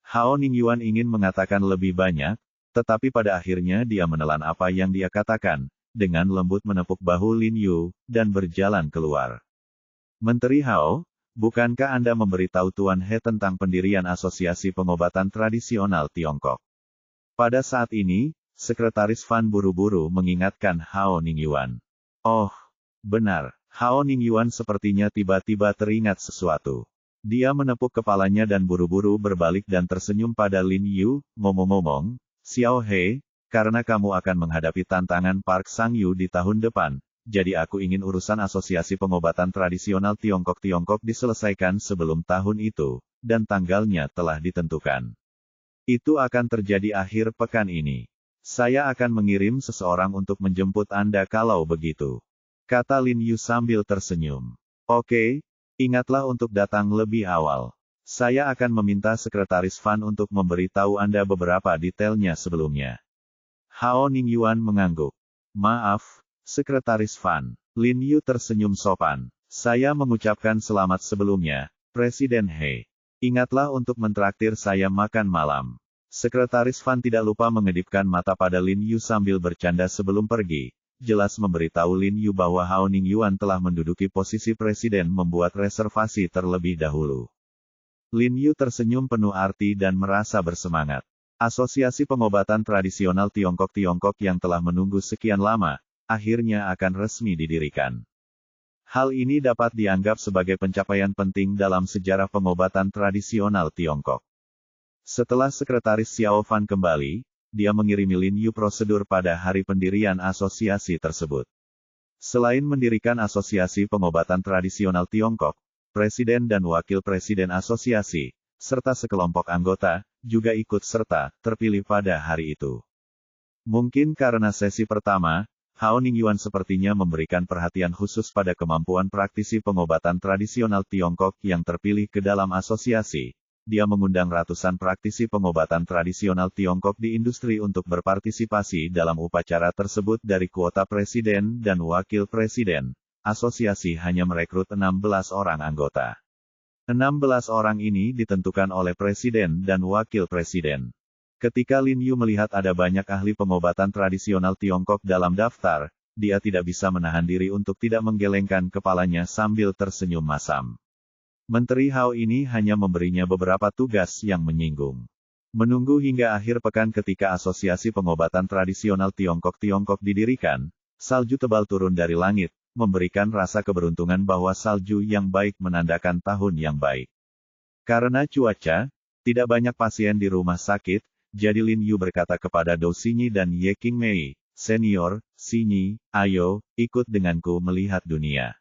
Hao Ningyuan ingin mengatakan lebih banyak, tetapi pada akhirnya dia menelan apa yang dia katakan, dengan lembut menepuk bahu Lin Yu, dan berjalan keluar. Menteri Hao, bukankah Anda memberitahu Tuan He tentang pendirian Asosiasi Pengobatan Tradisional Tiongkok? Pada saat ini, Sekretaris Fan buru-buru mengingatkan Hao Ningyuan. Oh, benar. Hao Ningyuan sepertinya tiba-tiba teringat sesuatu. Dia menepuk kepalanya dan buru-buru berbalik dan tersenyum pada Lin Yu, ngomong-ngomong, Xiao He, karena kamu akan menghadapi tantangan Park Sang-yu di tahun depan, jadi aku ingin urusan Asosiasi Pengobatan Tradisional Tiongkok diselesaikan sebelum tahun itu, dan tanggalnya telah ditentukan. Itu akan terjadi akhir pekan ini. Saya akan mengirim seseorang untuk menjemput Anda kalau begitu. Kata Lin Yu sambil tersenyum. Oke, ingatlah untuk datang lebih awal. Saya akan meminta Sekretaris Fan untuk memberitahu Anda beberapa detailnya sebelumnya. Hao Ningyuan mengangguk. Maaf, Sekretaris Fan. Lin Yu tersenyum sopan. Saya mengucapkan selamat sebelumnya, Presiden He. Ingatlah untuk mentraktir saya makan malam. Sekretaris Fan tidak lupa mengedipkan mata pada Lin Yu sambil bercanda sebelum pergi. Jelas memberitahu Lin Yu bahwa Hao Ningyuan telah menduduki posisi presiden membuat reservasi terlebih dahulu. Lin Yu tersenyum penuh arti dan merasa bersemangat. Asosiasi Pengobatan Tradisional Tiongkok yang telah menunggu sekian lama, akhirnya akan resmi didirikan. Hal ini dapat dianggap sebagai pencapaian penting dalam sejarah pengobatan tradisional Tiongkok. Setelah Sekretaris Xiao Fan kembali, dia mengirimi Lin Yu prosedur pada hari pendirian asosiasi tersebut. Selain mendirikan Asosiasi Pengobatan Tradisional Tiongkok, Presiden dan Wakil Presiden Asosiasi, serta sekelompok anggota, juga ikut serta, terpilih pada hari itu. Mungkin karena sesi pertama, Hao Ningyuan sepertinya memberikan perhatian khusus pada kemampuan praktisi pengobatan tradisional Tiongkok yang terpilih ke dalam asosiasi. Dia mengundang ratusan praktisi pengobatan tradisional Tiongkok di industri untuk berpartisipasi dalam upacara tersebut dari kuota presiden dan wakil presiden. Asosiasi hanya merekrut 16 orang anggota. 16 orang ini ditentukan oleh presiden dan wakil presiden. Ketika Lin Yu melihat ada banyak ahli pengobatan tradisional Tiongkok dalam daftar, dia tidak bisa menahan diri untuk tidak menggelengkan kepalanya sambil tersenyum masam. Menteri Hao ini hanya memberinya beberapa tugas yang menyinggung. Menunggu hingga akhir pekan ketika Asosiasi Pengobatan Tradisional Tiongkok didirikan, salju tebal turun dari langit, memberikan rasa keberuntungan bahwa salju yang baik menandakan tahun yang baik. Karena cuaca, tidak banyak pasien di rumah sakit, jadi Lin Yu berkata kepada Dou Xinyi dan Ye Qingmei, "Senior, Xinyi, ayo, ikut denganku melihat dunia."